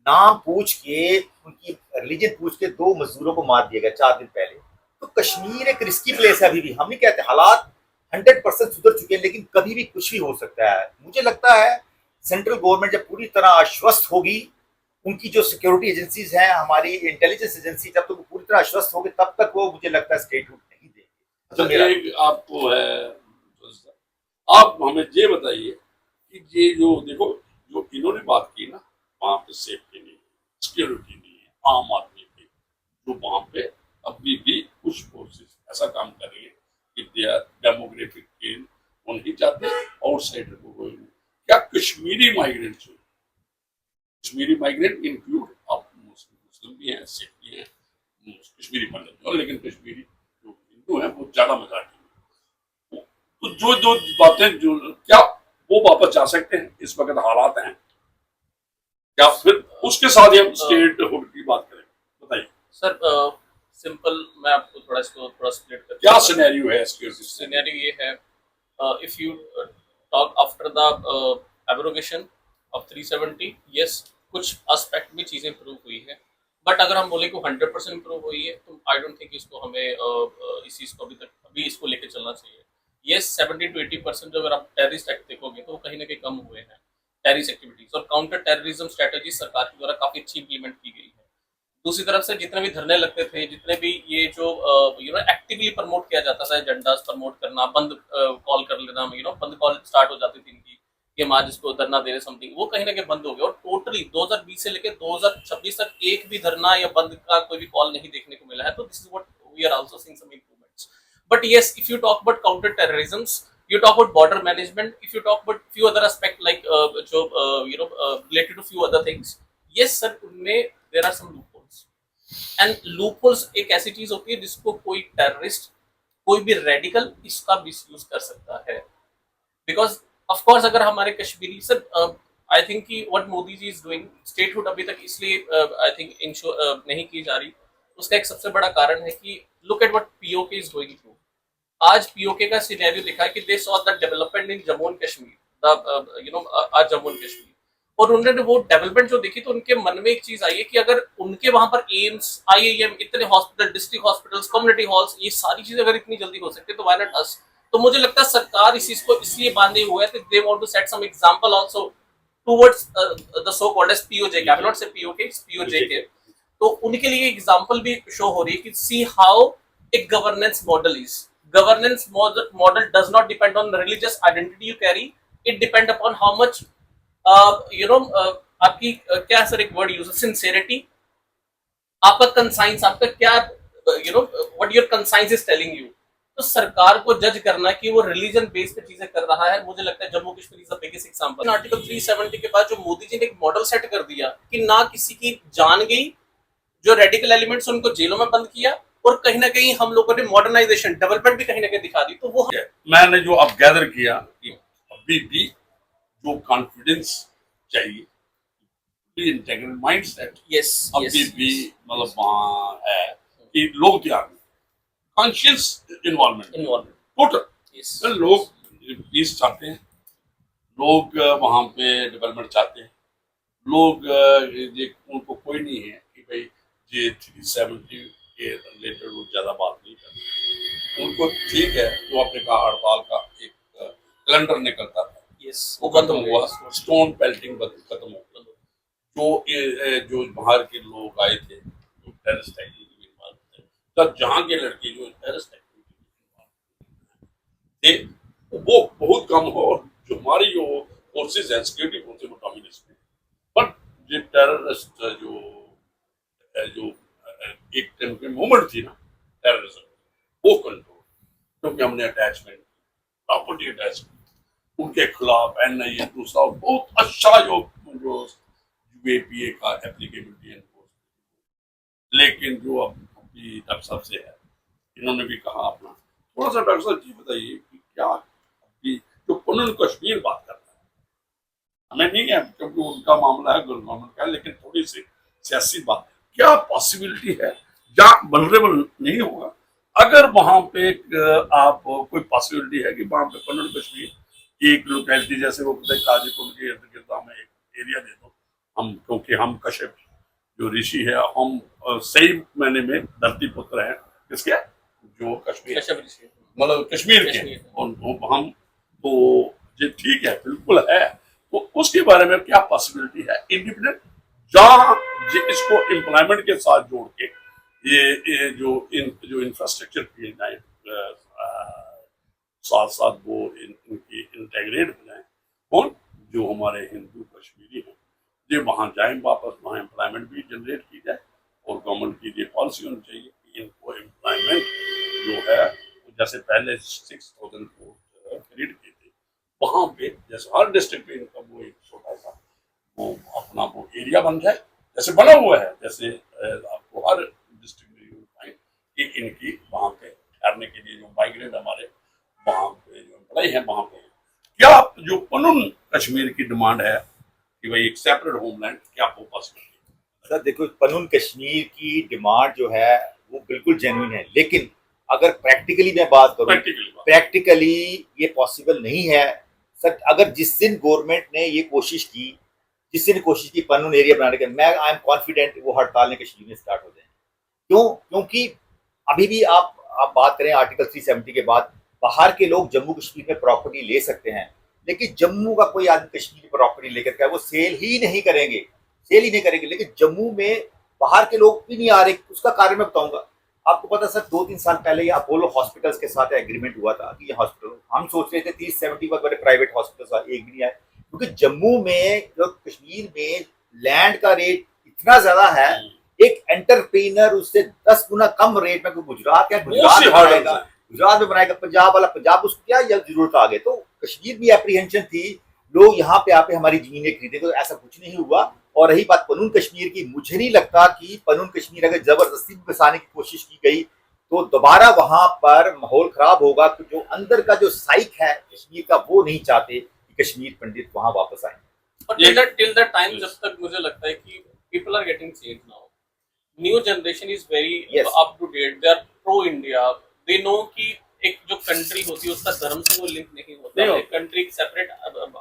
नाम पूछ के, उनकी रिलीजन पूछ के 2 मजदूरों को मार दिया गया 4 दिन पहले। तो कश्मीर एक रिस्की प्लेस है अभी भी। हम नहीं कहते हालात 100% सुधर चुके हैं, लेकिन कभी भी कुछ भी हो सकता है। मुझे लगता है सेंट्रल गवर्नमेंट जब पूरी तरह आश्वस्त होगी, उनकी जो सिक्योरिटी एजेंसीज हैं, हमारी इंटेलिजेंस एजेंसी, जब तक पूरी तरह आश्वस्त होगी, तब तक वो मुझे लगता है स्टेटहुड नहीं देंगे। अच्छा, एक आपको है, आप हमें ये बताइए कि ये जो देखो, जो इन्होंने बात की ना, वहां पे सेफ्टी नहीं है, सिक्योरिटी नहीं है आम आदमी की, जो वहां पे अभी भी कुछ फोर्सेस ऐसा काम कर रही है कि दे आर डेमोग्राफिक चेंज, वो नहीं चाहते आउटसाइडर को। क्या Kashmiri migrant, Kashmiri migrant include आप मुस्लिम भी हैं, सिख भी हैं, कश्मीरी पंडित, लेकिन कश्मीरी जो हिंदू हैं वो ज्यादा मेजॉरिटी। तो जो जो बातें, जो क्या वो वापस जा सकते हैं, इस वक्त हालात हैं, क्या फिर उसके साथ ही हम स्टेटहुड की बात करें, बताइए सर। सिंपल, मैं आपको थोड़ा इसको थोड़ा स्प्लिट कर, क्या सिनेरियो है इसके। सिनेरियो ये है, if you talk after the abrogation of 370, yes, कुछ एस्पेक्ट में चीजें इंप्रूव हुई है, बट अगर हम बोले कि 100% इंप्रूव हुई है, तो आई डोंट थिंक इसको हमें इस चीज को अभी इसको लेके चलना चाहिए। यस, 70 to 80% जो अगर आप टेररिस्ट एक्ट देखोगे तो वो कहीं ना कहीं कम हुए हैं, टेररिस्ट एक्टिविटीज और काउंटर टेररिज्म स्ट्रेटेजी सरकार के द्वारा काफी अच्छी इंप्लीमेंट की गई है। दूसरी तरफ से जितने भी धरने लगते थे, जितने भी ये जो एक्टिवली प्रमोट किया जाता था, एजेंडास प्रमोट करना, बंद कॉल कर लेना, बंद कॉल स्टार्ट हो जाती थी इनकी कि हम आज इसको धरना दे रहे समथिंग, वो कहीं ना कहीं बंद हो गया। और टोटली 2020 से लेकर 2026 तक एक भी धरना या बंद का कोई भी कॉल नहीं देखने को मिला है। तो this is what we are also seeing some improvements. But yes, if you talk about counter terrorism, you talk about border management, if you talk about few other aspect like related to few other things, yes sir, उनमें there are some loopholes, and loopholes एक ऐसी चीज होती है जिसको कोई टेररिस्ट, कोई भी रेडिकल इसका मिसयूज कर सकता है। बिकॉज ऑफ कोर्स अगर हमारे कश्मीरी सर, आई थिंक कि what Modi ji is doing, statehood अभी तक इसलिए आई थिंक इंश्योर नहीं की जा रही, उसका एक सबसे बड़ा कारण है कि look at what PoK is going through. आज पीओके का सिनेरियो दिखा कि they saw the development in Jammu and Kashmir, आज जम्मू एंड कश्मीर, और उन्होंने वो डेवलपमेंट जो देखी तो उनके मन में एक चीज आई है कि अगर उनके वहां पर एम्स, आईआईएम, इतने hospital, district hospitals, community halls, ये सारी चीजें अगर इतनी जल्दी हो सकती है तो व्हाई नॉट अस। तो मुझे लगता है सरकार इस चीज को इसलिए बांधे हुए है, they want to set some example also towards the so called as PoJK, I will not say PoK, it's PoJK. तो उनके लिए एग्जांपल भी शो हो रही है कि see how a governance model is. Governance model does not depend on the religious identity you carry. It depend upon how much आपकी क्या सर एक वर्ड यूज, सिंसेरिटी, आपका कंसाइंस, आपका क्या what your conscience is telling you। तो सरकार को जज करना कि वो रिलीजन बेस पे चीजें कर रहा है, मुझे लगता है Jammu Kashmir is the biggest example. Article 370 के बाद जो मोदी जी ने एक मॉडल सेट कर दिया कि ना किसी की जान गई, जो रेडिकल एलिमेंट्स उनको जेलों में बंद किया, और कहीं ना कहीं हम लोगों ने मॉडर्नाइजेशन, डेवलपमेंट भी कहीं ना कहीं दिखा दी। तो वो मैंने जो अब गैदर किया कि अभी भी जो कॉन्फिडेंस चाहिए, इंटेग्रल माइंडसेट, यस अभी भी मतलब वहाँ है कि लोग तैयार हैं, कॉन्शियस इन्वॉल्वमेंट टोटल। लोग पीस चाहते हैं, लोग वहाँ पे डेवलपमेंट चाहते हैं, लोग उनको कोई नहीं है कि भाई ये 370 के रिलेटेड वो ज्यादा बात नहीं करते। उनको ठीक है, जो आपने कहा हड़ताल का एक कैलेंडर निकलता था, वो खत्म हुआ, स्टोन पेल्टिंग खत्म हो गया। जो बाहर के लोग आए थे जो टेररिस्ट एक्टिविटी में थे, तब जहाँ के लड़के जो टेररिस्ट एक्टिविटी थे वो बहुत कम हो, और जो हमारी जो फोर्सेज हैं, सिक्योरिटी फोर्सेज, वो डोमिनेट में। बट ये टेररिस्ट जो एक टाइम की मूवमेंट थी ना टेररिज्म, वो कंट्रोल, क्योंकि हमने अटैचमेंट, प्रॉपर्टी अटैचमेंट उनके खिलाफ एनआईए दूसरा बहुत अच्छा जो यूएपीए का एप्लीकेबिलिटी एनफोर्स, लेकिन जो अब अभी डॉक्टर साहब से है, इन्होंने भी कहा अपना, थोड़ा सा डॉक्टर साहब जी बताइए कि क्या अभी जो पुनः कश्मीर बात कर रहा है, हमें नहीं है क्योंकि उनका मामला है गवर्नमेंट का, लेकिन थोड़ी सी सियासी बात, क्या पॉसिबिलिटी है या वल्नरेबल नहीं होगा अगर वहां पे आप कोई पॉसिबिलिटी है कि वहां पे पुनः कश्मीर एक लोकेलिटी जैसे वो काजीपुर के इर्द गिर्द हमें एक एरिया दे दो, हम क्योंकि हम कश्यप जो ऋषि है, हम सही मायने में धरती पुत्र हैं किसके, जो कश्मीर मतलब कश्मीर के, और हम तो ये ठीक है बिल्कुल है, तो उसके बारे में क्या पॉसिबिलिटी है इंडिपेंडेंट जहां इसको एम्प्लॉयमेंट के साथ जोड़ के ये जो इंफ्रास्ट्रक्चर किए जाए साथ साथ वो इनकी इंटेग्रेट हो जाए, कौन जो हमारे हिंदू कश्मीरी हैं ये वहां जाए, वापस वहां एम्प्लॉयमेंट भी जनरेट की जाए, और गवर्नमेंट की ये पॉलिसी होनी चाहिए कि इनको एम्प्लॉयमेंट जो है जैसे पहले 6,000 क्रिएट किए थे, वहां पे जैसे हर डिस्ट्रिक्ट में इनका वो एक छोटा सा वो अपना वो एरिया बन जाए, जैसे बना हुआ है, जैसे आपको हर डिस्ट्रिक्ट में पाए कि इनकी वहां पे ठहरने के लिए जो माइग्रेंट हमारे वहां पे जो एम्प्लॉय है वहां पे, क्या जो पुनः कश्मीर की डिमांड है कि भाई एक सेपरेट होमलैंड, क्या वो पॉसिबल? सर देखो, पनून कश्मीर की डिमांड जो है वो बिल्कुल जेन्युइन है, लेकिन अगर प्रैक्टिकली मैं बात करूं, प्रैक्टिकली ये पॉसिबल नहीं है सर। अगर जिस दिन गवर्नमेंट ने ये कोशिश की, जिस दिन कोशिश की पनून एरिया बनाने की, मैं आई एम कॉन्फिडेंट वो हड़ताल कश्मीर में स्टार्ट हो जाए। क्यों? क्योंकि अभी भी आप बात करें आर्टिकल 370 के बाद, बाहर के लोग जम्मू कश्मीर में प्रॉपर्टी ले सकते हैं, लेकिन जम्मू का कोई आदमी कश्मीर की प्रॉपर्टी लेकर के वो सेल ही नहीं करेंगे, सेल ही नहीं करेंगे। लेकिन जम्मू में बाहर के लोग भी नहीं आ रहे, उसका कारण मैं बताऊंगा आपको। पता सर 2-3 साल पहले ये अपोलो हॉस्पिटल्स के साथ एग्रीमेंट हुआ था कि ये हॉस्पिटल, हम सोच रहे थे 30-70 बड़े प्राइवेट हॉस्पिटल, एक भी नहीं आए, क्योंकि जम्मू में जो कश्मीर में लैंड का रेट इतना ज्यादा है, एक एंटरप्रेन्योर उससे 10 गुना कम रेट में गुजरात में बनाएगा, गुजरात में बनाएगा, पंजाब वाला पंजाब, उसको क्या जरूरत आ गई। तो कश्मीर भी एप्रीहेंशन थी, लोग यहाँ पे आके हमारी जमीनें खरीदे, तो ऐसा कुछ नहीं हुआ। और रही बात पनून कश्मीर की, मुझे नहीं लगता कि पनून कश्मीर अगर जबरदस्ती बसाने की कोशिश की गई तो दोबारा वहां पर माहौल खराब होगा। तो जो अंदर का जो साइक है कश्मीर का, वो नहीं चाहते कि कश्मीर पंडित वहां वापस आए। टिल दैट टाइम, जब तक मुझे लगता है कि people are getting change now, new generation is very up to date, they are pro India, they know कि एक जो कंट्री होती है उसका धर्म से वो लिंक नहीं होता, एक कंट्री की सेपरेट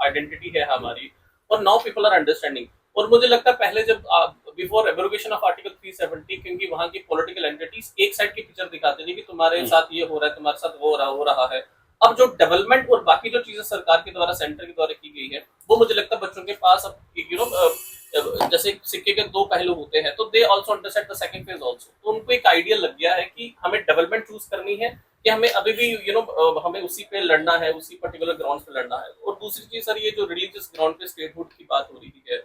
आइडेंटिटी है हमारी, और नाउ पीपल आर अंडरस्टैंडिंग। और मुझे लगता है पहले जब बिफोर एब्रोगेशन ऑफ आर्टिकल 370, क्योंकि वहां की पॉलिटिकल एंटिटीज एक साइड की पिक्चर दिखाते थे कि तुम्हारे साथ ये हो रहा है, तुम्हारे साथ वो हो रहा है। अब जो डेवलपमेंट और बाकी जो चीजें सरकार के द्वारा, सेंटर के द्वारा की गई है, वो मुझे लगता है बच्चों के पास अब जैसे सिक्के के दो पहलू होते हैं, तो they also understand the second phase also. तो उनको एक आइडिया लग गया है कि हमें डेवलपमेंट चूज करनी है, कि हमें अभी भी हमें उसी पे लड़ना है, उसी पर्टिकुलर ग्राउंड पे लड़ना है। और दूसरी चीज सर, ये जो रिलीजियस ग्राउंड पे स्टेटहुड की बात हो रही है,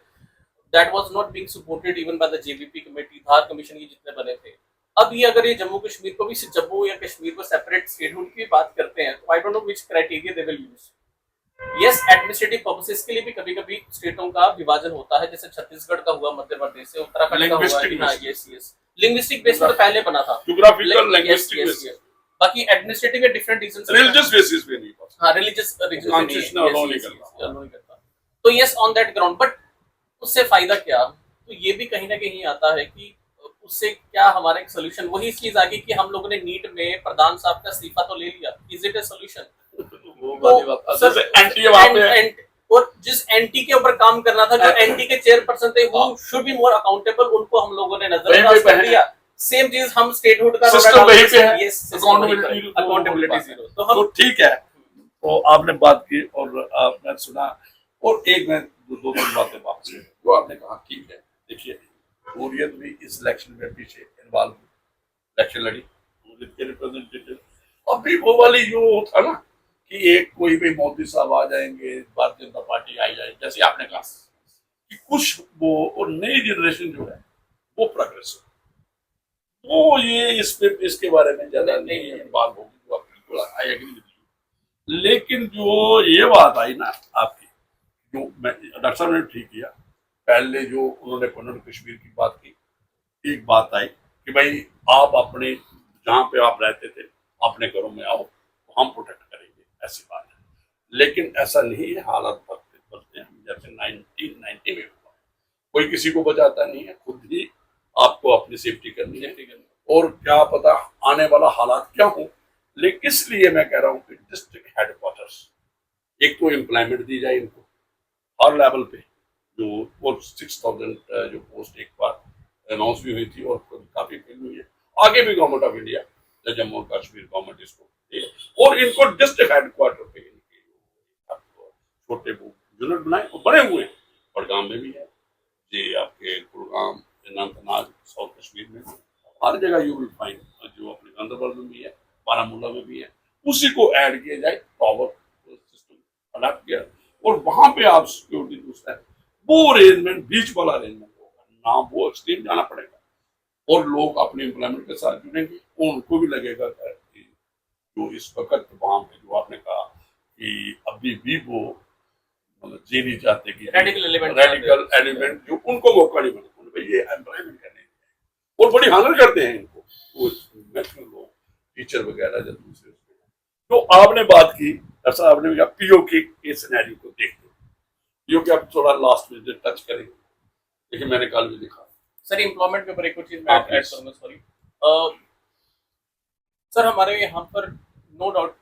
that was not being supported even by the JVP committee, Dhar commission की जितने बने थे। अब ये अगर ये जम्मू कश्मीर को भी, जम्मू या कश्मीर को सेपरेट स्टेटहुड की बात करते हैं, तो I don't know which criteria they will use. Yes, administrative purposes के लिए भी कभी कभी स्टेटों का विभाजन होता है, जैसे छत्तीसगढ़ का हुआ मध्य प्रदेश से, उत्तराखंड का हुआ, हाँ यस लिंग्विस्टिक बेस पर पहले बना था, ज्योग्राफिकल लिंग्विस्टिक बेस, बाकी एडमिनिस्ट्रेटिव के डिफरेंट रीजंस, रिलीजियस बेसिस पे नहीं, हाँ रिलीजियस कॉन्स्टिट्यूशन अलाउ नहीं करता। तो yes on that ground, but उससे फायदा क्या? तो ये भी कहीं ना कहीं आता है कि उससे क्या हमारा एक सोल्यूशन, वही चीज आ गई कि हम लोगों ने नीट में प्रधान साहब का इस्तीफा तो ले लिया, इज इट ए सोल्यूशन? और जिस एनटी के ऊपर काम करना था, जो एनटी के चेयरपर्सन थे, वो शुड बी मोर अकाउंटेबल, उनको हम लोगों ने नजरअंदाज कर दिया। सेम चीज हम स्टेटहुड का सिस्टम वही पे है, अकाउंटेबिलिटी जीरो। तो हम ठीक है, तो आपने बात की और मैं सुना, और एक मैं दो तीन बातें वापस जो आपने कहा ठीक है। देखिए हुर्रियत भी इस इलेक्शन में पीछे इन्वॉल्व, इलेक्शन लड़ी हुर्रियत के रिप्रेजेंटेटिव, अभी वो वाली जो था ना कि एक कोई भी मोदी साहब आ जाएंगे, भारतीय जनता पार्टी आई जाए, जैसे आपने कहा कि कुछ वो और नई जनरेशन जो है वो प्रोग्रेसिव, वो ये इसके बारे में ज्यादा नहीं बात होगी, जो आप बिल्कुल आई एग्री विद यू। लेकिन जो ये बात आई ना आपकी, जो मैं डॉक्टर साहब ने ठीक किया, पहले जो उन्होंने कन्नड़ कश्मीर की बात की, एक बात आई कि भाई आप अपने जहाँ पे आप रहते थे अपने घरों में आओ, तो हम प्रोटेक्ट करेंगे, ऐसी बात है। लेकिन ऐसा नहीं है, हालात बदलते हैं। जैसे 1990 में हुआ, कोई किसी को बचाता नहीं है, खुद ही आपको अपनी सेफ्टी करनी है। और क्या पता आने वाला हालात क्या हो। लेकिन इसलिए मैं कह रहा हूँ कि डिस्ट्रिक्ट हेडक्वार्टर्स एक तो एम्प्लॉयमेंट दी जाए इनको हर लेवल पे, जो और 6000 जो पोस्ट एक बार अनाउंस भी हुई थी और काफी फिल हुई है। आगे भी गवर्नमेंट ऑफ इंडिया, जम्मू और कश्मीर गवर्नमेंट इसको दे, और इनको डिस्ट्रिक्ट हेडक्वार्टर पे छोटे यूनिट बनाए, और बने हुए हैं। बड़गाम में भी है जी, आपके गुड़गाम, अनंतनाग, साउथ कश्मीर में, हर जगह यू विल फाइंड, जो अपने गांधरबल में भी है, बारामूला में भी है। उसी को ऐड किया जाए, पावर सिस्टम अडाप्ट किया, और वहां पे आप सिक्योरिटी दूसरा है, वो अरेंजमेंट बीच वाला अरेंजमेंट होगा ना, वो एक्सट्रीम जाना पड़ेगा। और लोग अपने एम्प्लॉयमेंट के साथ जुड़ेंगे, उनको भी लगेगा कि जो इस वक्त वहां पे जो आपने कहा कि अभी भी वो मतलब जी नहीं चाहते कि रेडिकल एलिमेंट जो उनको मौका नहीं मिलता, भाई ये एम्प्लॉयमेंट करने और बड़ी हानर करते हैं इनको, वो मैक्सिमम लोग टीचर वगैरह जब दूसरे। तो आपने बात की, ऐसा आपने भी कहा पीओके के सिनेरियो को देखते हैं, पीओके आप थोड़ा लास्ट में टच करेंगे, लेकिन मैंने कल भी लिखा सर एम्प्लॉयमेंट के ऊपर एक और चीज मैं ऐड करूंगा, सॉरी सर। हमारे यहाँ पर no doubt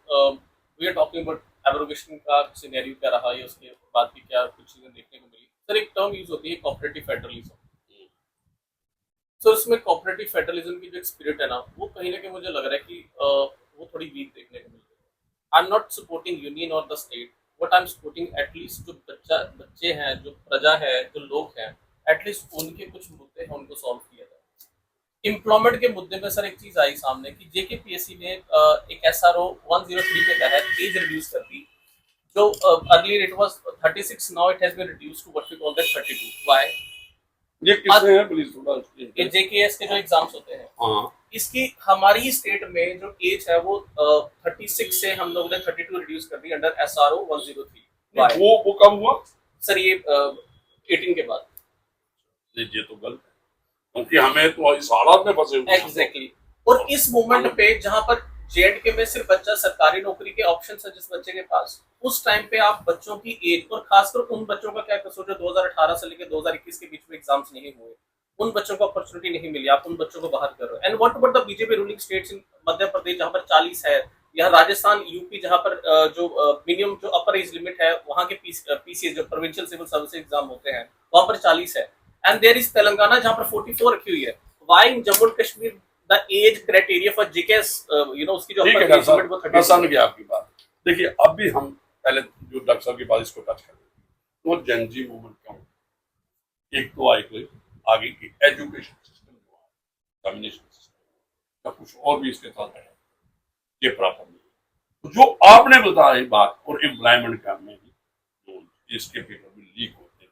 we are talking about abrogation का सिनेरियो क्या रहा है, उसके बाद भी क्या कुछ चीजें देखने को मिली। सर एक टर्म यूज होती है कोऑपरेटिव फेडरलिज्म। सर उसमें कोऑपरेटिव फेडरलिज्म की जो स्पिरिट है ना, वो कहीं ना कहीं मुझे लग रहा है कि वो थोड़ी वीक देखने को मिल रही है। I am not supporting union और the state, what I am supporting at least जो बच्चे हैं, जो प्रजा है, जो लोग हैं, एटलीस्ट उनके कुछ मुद्दे हैं, उनको सॉल्व किया जाए। एम्प्लॉयमेंट के मुद्दे में सर एक चीज आई सामने कि जेकेपीएससी ने एक एसआरओ 103 के तहत एज रिड्यूस कर दी, जो earlier it was 36, now it has been reduced to what we call that 32। Why? ये किसने है प्लीज थोड़ा, ये जेकेएस के जो एग्जाम्स होते हैं, हाँ, इसकी हमारी स्टेट में जो एज है वो 36 से हम लोगों ने 32 रिड्यूस कर दी अंडर एसआरओ 103। वो कब हुआ सर? ये 18 के बाद। ये तो गलत है, क्योंकि हमें तो इस हालात में फंसे हुए एग्जैक्टली। और इस मोमेंट पे जहां पर जेएंडके में सिर्फ बच्चा सरकारी नौकरी के ऑप्शन है जिस बच्चे के पास, उस टाइम पे आप बच्चों की एज, और खासकर उन बच्चों का क्या कसूर जो 2018 से लेकर 2021 के बीच में एग्जाम्स नहीं हुए, उन बच्चों को अपॉर्चुनिटी नहीं मिली, आप उन बच्चों को बाहर कर रहे हो। And what about the BJP ruling states in Madhya Pradesh जहां पर 40 है, या राजस्थान, यूपी जहां पर जो मिनिमम जो अपर एज लिमिट है वहां के पीसीएस जो प्रोविंशियल सिविल सर्विस एग्जाम होते हैं वहां पर 40 है। एंड देयर इज तेलंगाना जहां पर 44 रखी हुई है। Why in Jammu and Kashmir the age criteria for GKS उसकी जो अपर एज लिमिट वो 30 समझ गया आपकी बात। देखिए अब भी हम पहले जो डॉक्टर साहब की बात इसको टच कर रहे हैं, तो जेनजी मूवमेंट क्यों, एक तो आई कोई आगे की एजुकेशन सिस्टम जो है, एग्जामिनेशन सिस्टम या कुछ और भी इसके साथ है, ये प्रॉपर नहीं। जो आपने बताया बात, और एम्प्लॉयमेंट का में भी जो इसके पेपर में लीक होते हैं,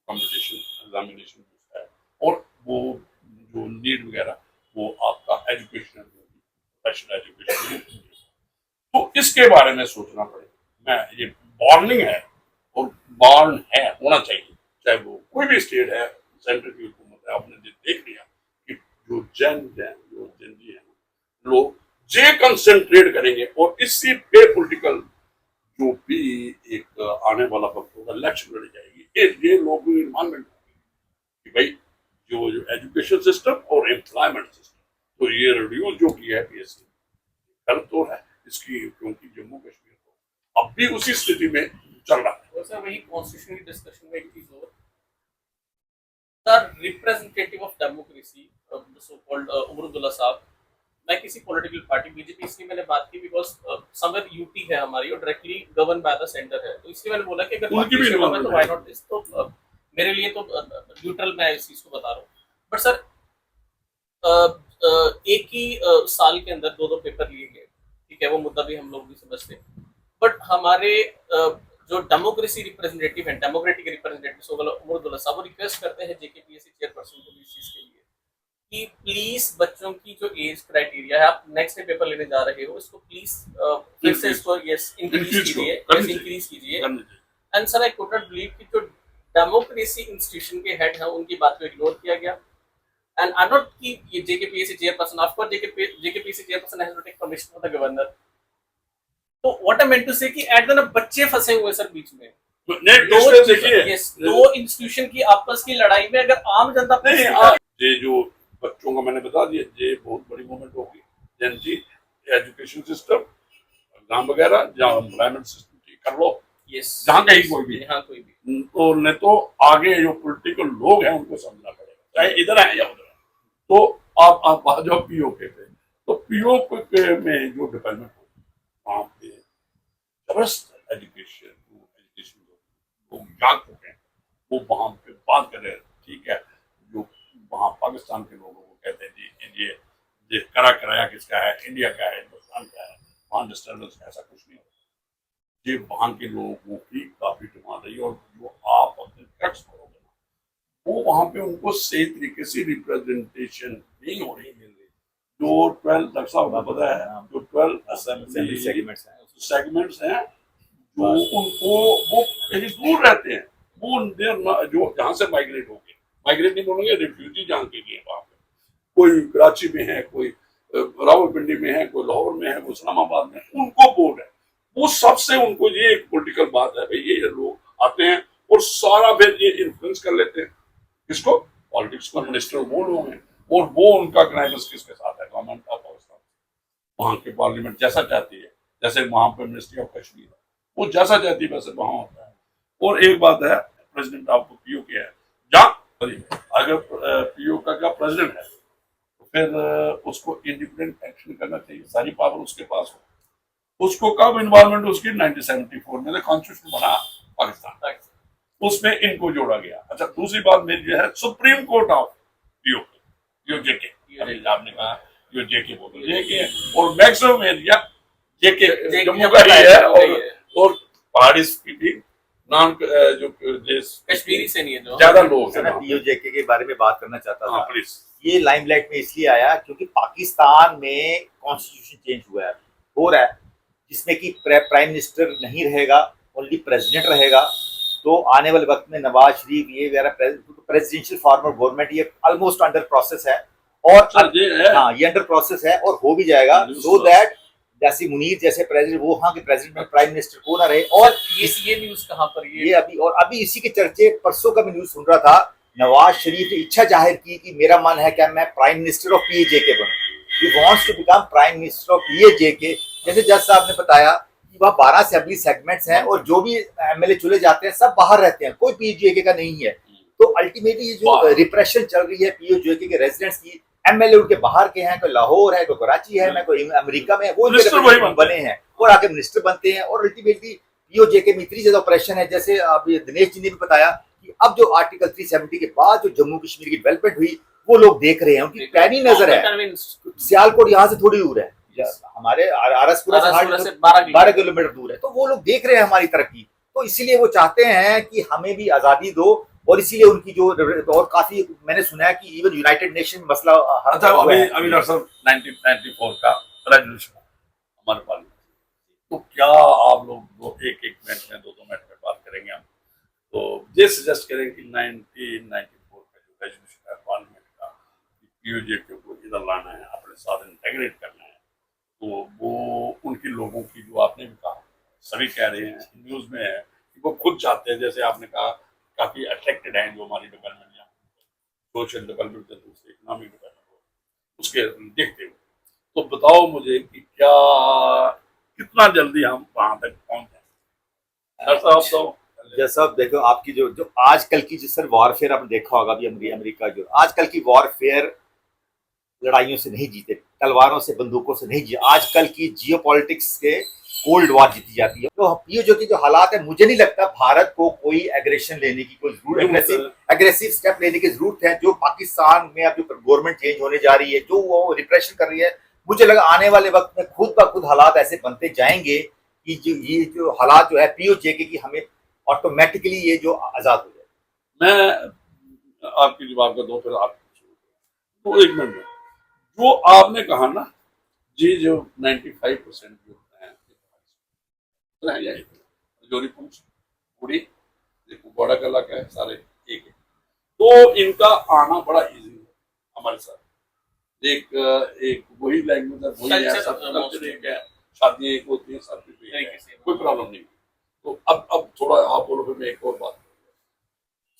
कॉम्पिटिशन एग्जामिनेशन है, और वो जो नीट वगैरह वो आपका एजुकेशनल प्रोफेशनल एजुकेशन, तो इसके बारे में सोचना पड़ेगा। मैं ये वार्निंग है, और वार्न है होना चाहिए, चाहे वो कोई भी स्टेट है, सेंटर की हुकूमत है। आपने देख लिया कि जो जनजी है लोग जे कंसंट्रेट करेंगे, और इसी पे पॉलिटिकल जो भी एक आने वाला वक्त होगा, इलेक्शन लड़ी जाएगी, ये लोग भी इन्वॉल्वमेंट कि भाई जो एजुकेशन सिस्टम और एम्प्लॉयमेंट सिस्टम, तो ये रिड्यूस जो किया है पीएससी गलत तो है इसकी, क्योंकि जम्मू कश्मीर को अब भी उसी स्थिति में चल रहा है। सर वही कॉन्स्टिट्यूशन की डिस्कशन में एक चीज और, sir representative of democracy so called Omar Abdullah sahab, मैं किसी पॉलिटिकल पार्टी बीजेपी इसलिए मैंने बात की बिकॉज समवेयर यूटी है हमारी और directly govern by the centre है, तो इसलिए मैंने बोला कि अगर उनकी भी है तो व्हाई नॉट दिस। तो मेरे लिए तो न्यूट्रल मैं इस चीज को बता रहा हूँ। बट सर एक ही साल के अंदर दो पेपर लिए गए, ठीक है, वो मुद्दा भी हम लोग भी समझते हैं। बट हमारे जो डेमोक्रेसी रिप्रेजेंटेटिव है, डेमोक्रेटिक रिप्रेजेंटेटिव उमर अब्दुल्ला साहब, वो रिक्वेस्ट करते हैं जेकेपीएससी चेयरपर्सन को इस चीज के लिए कि प्लीज बच्चों की जो एज क्राइटेरिया है, आप नेक्स्ट डे पेपर लेने जा रहे हो, इसको प्लीज फिर से इसको यस इंक्रीज कीजिए, इंक्रीज कीजिए। And sir I could not believe कि जो डेमोक्रेसी इंस्टीट्यूशन के हेड हैं उनकी बात को इग्नोर किया गया। एंड आई नॉट कि ये JKPSC chairperson, of course JKPSC chairperson has to take permission from the governor. तो what I meant to say कि एट द बच्चे फंसे हुए सर बीच में। दो इंस्टीट्यूशन की आपस की लड़ाई में अगर आम जनता ये जो बच्चों का मैंने बता दिया, ये बहुत बड़ी मूवमेंट होगी। जनजी एजुकेशन सिस्टम, एग्जाम वगैरह, जहाँ एम्प्लॉयमेंट सिस्टम ठीक कर लो, जहाँ कहीं कोई भी, तो नहीं तो आगे जो पॉलिटिकल लोग हैं उनको समझना पड़ेगा, चाहे इधर है या उधर है। तो आप आ जाओ पीओ के पे, तो पीओ के में जो डेवलपमेंट हो वहाँ पे जबरदस्त एजुकेशन लोग जाग चुके हैं, वो वहाँ पे बात कर रहे हैं। ठीक है, जो वहाँ पाकिस्तान के लोगों को कहते हैं जी ये कराया किसका है, इंडिया का है, हिंदुस्तान का है, वहाँ डिस्टर्बेंस ऐसा कुछ नहीं होता। ये वहाँ के लोगों की काफी डिमांड रही, और जो आप अपने टैक्स भरोगे ना, वो वहाँ पे उनको सही तरीके से रिप्रेजेंटेशन नहीं हो रही, मिल रही। जो 12 डॉक्टर साहब को पता है, जो 12 सेगमेंट्स हैं, जो उनको वो कहीं दूर रहते हैं, वो जो जहाँ से माइग्रेट नहीं बोलेंगे, रिफ्यूजी जहाँ के लिए, वहाँ पे कोई कराची में है, कोई रावलपिंडी में है, कोई लाहौर में है, कोई इस्लामाबाद में, उनको बोर्ड है। वो सबसे उनको ये एक पॉलिटिकल बात है भाई, ये लोग आते हैं और सारा फिर ये इन्फ्लुएंस कर लेते हैं किसको, पॉलिटिक्स को। मिनिस्टर वो लोग हैं, और वो उनका क्राइमस किसके साथ है, गवर्नमेंट ऑफ पाकिस्तान। वहाँ के पार्लियामेंट जैसा चाहती है, जैसे वहाँ पर मिनिस्ट्री ऑफ कश्मीर है, वो जैसा चाहती है वैसे वहाँ होता है। और एक बात है, प्रेसिडेंट ऑफ पीओ के है, जहाँ अगर पीओ का प्रेसिडेंट है तो फिर उसको इंडिपेंडेंट एक्शन करना चाहिए, सारी पावर उसके पास हो। उसको कब इन्वॉल्वमेंट उसकी 1974 में कॉन्स्टिट्यूशन बना पाकिस्तान, उसमें इनको जोड़ा गया। अच्छा, दूसरी बात मेरी है, सुप्रीम कोर्ट ऑफ पीओ जेके, आपने कहा जो जेके बोलो जेके, और मैक्सिमम एरिया जेके जम्मू का ही है, और पहाड़ी की भी नाम जो कश्मीरी से नहीं है, जो ज्यादा लोग हैं। पीओ जेके के बारे में बात करना चाहता था। प्लीज। ये लाइमलाइट में इसलिए आया क्योंकि पाकिस्तान में कॉन्स्टिट्यूशन चेंज हुआ है, हो रहा है, जिसमें कि प्राइम मिनिस्टर नहीं रहेगा, ओनली प्रेसिडेंट रहेगा। तो आने वाले वक्त में नवाज शरीफ ये वगैरह प्रेसिडेंशियल फॉर्म ऑफ गवर्नमेंट ये ऑलमोस्ट अंडर प्रोसेस है, और हाँ ये अंडर प्रोसेस है और हो भी जाएगा, सो दैट जैसे मुनीर जैसे प्रेसिडेंट, वो वहाँ के प्रेसिडेंट प्राइम मिनिस्टर को ना रहे। और ये न्यूज कहाँ पर, ये अभी इसी के चर्चे, परसों का मैं न्यूज सुन रहा था, नवाज शरीफ ने इच्छा जाहिर की कि मेरा मन है क्या मैं प्राइम मिनिस्टर ऑफ पीएजेके बनूं। He wants to become prime minister of PAJK. जैसे जज साहब ने बताया कि वहाँ 12 असेंबली सेगमेंट्स हैं, और जो भी एमएलए चुने जाते हैं सब बाहर रहते हैं, कोई पीएजेके का नहीं है। तो अल्टीमेटली ये जो रिप्रेशन चल रही है पीएजेके के रेजिडेंट्स की, एमएलए उनके बाहर के हैं, कोई लाहौर है, कोई कराची है, कोई अमेरिका में है, वो बने हैं और आके मिनिस्टर बनते हैं। और अल्टीमेटली पीओजेके में इतनी ज्यादा ऑपरेशन है, जैसे अब दिनेश जी ने भी बताया कि अब जो आर्टिकल 370 के बाद जो जम्मू कश्मीर की डेवलपमेंट हुई, वो लोग देख रहे हैं, उनकी प्लानिंग नजर है। सियालकोट यहाँ से थोड़ी दूर है, हमारे आरसपुरा से 12 किलोमीटर दूर है, तो वो लोग देख रहे हैं हमारी तरक्की। तो इसीलिए वो चाहते हैं कि हमें भी आजादी दो, और इसीलिए उनकी जो, और काफी मैंने सुना है कि इवन यूनाइटेड नेशन मसला अभी डॉक्टर साहब 1994 का रेजोल्यूशन हमारे पास, तो क्या आप लोग एक मिनट में, दो मिनट में बात करेंगे हम, तो ये सजेस्ट करें कि 1994 का जो रेजोल्यूशन है पार्लियामेंट का, पीओजेके को इधर लाना है, अपने साथ इंटेग्रेट करना है, तो वो उनके लोगों की, जो आपने भी कहा, सभी कह रहे हैं, न्यूज में है कि वो खुद चाहते हैं, जैसे आपने कहा काफी अट्रैक्टेड हैं जो हमारी डेवलपमेंट, या सोशल डेवलपमेंट से दूसरे इकोनॉमिक डेवलपमेंट उसके देखते हुए, तो बताओ मुझे कि क्या कितना जल्दी हम वहां तक पहुंचे। जैसा देखो आपकी जो आजकल की जो सर वॉरफेयर आपने देखा होगा, अभी अमेरिका जो आजकल की वॉरफेयर लड़ाइयों से नहीं जीते, तलवारों से बंदूकों से नहीं जीते, आजकल की जियोपॉलिटिक्स के कोल्ड वॉर जीती जाती है। तो ये जो की जो हालात है, मुझे नहीं लगता भारत को कोई एग्रेशन लेने की कोई जरूरत, एग्रेसिव स्टेप लेने की जरूरत है। जो पाकिस्तान में अब जो गवर्नमेंट चेंज होने जा रही है, जो वो रिप्रेशन कर रही है, मुझे लगा आने वाले वक्त में खुद ब खुद हालात ऐसे बनते जाएंगे कि ये जो हालात जो है पीओजेके की, हमें ऑटोमेटिकली ये जो आजाद हो जाए। मैं आपकी जवाब का दो, फिर आप तो एक मिनट, जो आपने कहा ना, जी, जो 95% जो हैं यही जोरी पुंछ पूरी कुपवाड़ा का इलाका है, सारे एक है। तो इनका आना बड़ा इजी है हमारे साथ। एक एक वही लैंग्वेज है, वही है, सब कल्चर एक है, शादियां एक होती हैं, सब कुछ एक है, कोई प्रॉब्लम नहीं। तो अब थोड़ा आप बोलो, फिर मैं एक और बात।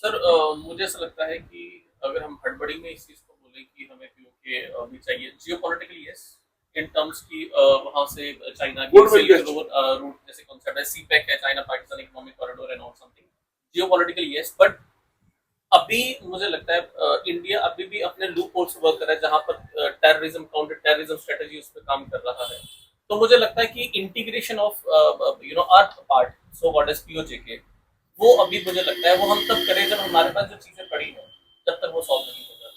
सर मुझे ऐसा लगता है कि अगर हम हड़बड़ी में इस चीज को बोले कि हमें पीओके भी चाहिए, जियोपॉलिटिकली यस, इन टर्म्स की वहां से चाइना की रूट जैसे कॉन्सेप्ट है, सीपेक है, China Pakistan economic corridor and all something, geopolitically yes, but अभी मुझे लगता है इंडिया अभी भी अपने लूप होल्स वर्क कर रहा है, जहां पर टेररिज्म, काउंटर टेररिज्म स्ट्रेटजी उस पर काम कर रहा है। तो मुझे लगता है कि integration of earth part, so what is PoJK, वो अभी मुझे लगता है वो हम तब करें जब हमारे पास जो चीजें पड़ी है, जब तक वो सॉल्व नहीं हो जाती।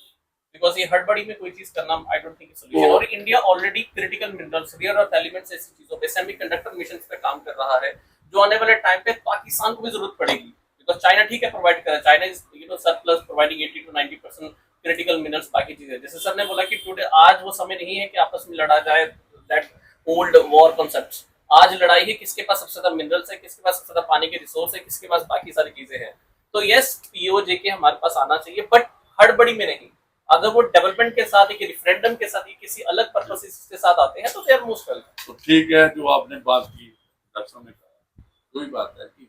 बिकॉज ये हड़बड़ी में कोई चीज करना आई डोंट थिंक सोल्यूशन। और India already critical minerals, rare earth elements, ऐसी चीजों पे, सेमीकंडक्टर मिशंस पे काम कर रहा है, जो आने वाले टाइम पे पाकिस्तान को भी जरूरत पड़ेगी। बिकॉज चाइना ठीक है प्रोवाइड कर रहा है, China is surplus providing 80 to 90% critical minerals, बाकी चीजें जैसे सर ने बोला कि टुडे आज वो समय नहीं है कि आपस में लड़ा जाए, दैट ओल्ड वॉर कॉन्सेप्ट्स। आज लड़ाई है किसके पास सबसे ज्यादा मिनरल्स है, किसके पास सबसे ज्यादा पानी के रिसोर्स है, किसके पास बाकी सारी चीजें हैं। तो यस, पीओजेके हमारे पास आना चाहिए, बट हड़बड़ी में नहीं। अगर वो डेवलपमेंट के साथ, एक रेफरेंडम के साथ, किसी अलग पर्पस के साथ आते हैं तो दे आर मोस्ट वेलकम। तो ठीक है, जो आपने बात की, डॉक्टर ने कहा, वही बात है कि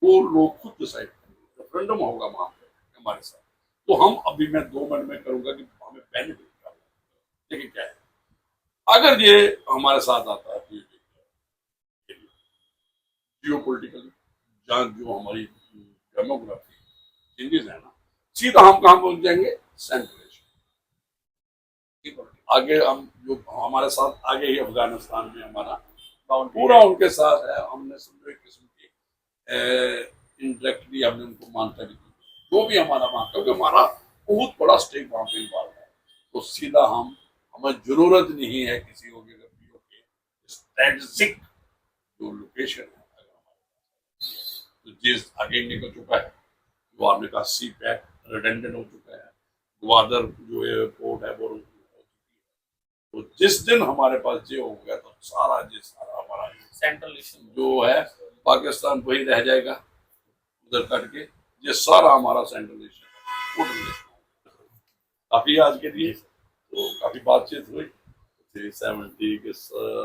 वो लोग खुद डिसाइड करेंगे, रेफरेंडम होगा वहां पे हमारे साथ। तो हम अभी, मैं 2 मिनट में करूंगा कि हमें बेनिफिट क्या होगा। देखिए क्या है, अगर ये हमारे साथ आता है तो जियो पोलिटिकली, जहाँ जो हमारी डेमोग्राफी चेंजेस है ना, सीधा हम कहाँ पहुंच जाएंगे, सेंट्रल एशिया। आगे हम जो हमारे साथ आगे ही अफगानिस्तान में हमारा पूरा उनके साथ है, हमने समझो एक किस्म की इनडायरेक्टली हमने उनको मानता भी, जो भी हमारा मान, क्योंकि हमारा बहुत बड़ा स्टेक वहां पे इन्वॉल्व है। तो सीधा हमें जरूरत नहीं है किसी को भी, स्ट्रेटेजिक जो लोकेशन है, तो जिस आगे निकल चुका है, जो आपने कहा सी पैक रिडेंडेंट हो चुका है, ग्वादर जो एयरपोर्ट है वो हो चुकी है। तो जिस दिन हमारे पास ये हो गया तो सारा हमारा सेंट्रल जो है पाकिस्तान वही रह जाएगा उधर करके, ये सारा हमारा सेंट्रल एशिया काफी आज के लिए। तो काफी बातचीत हुई 370 के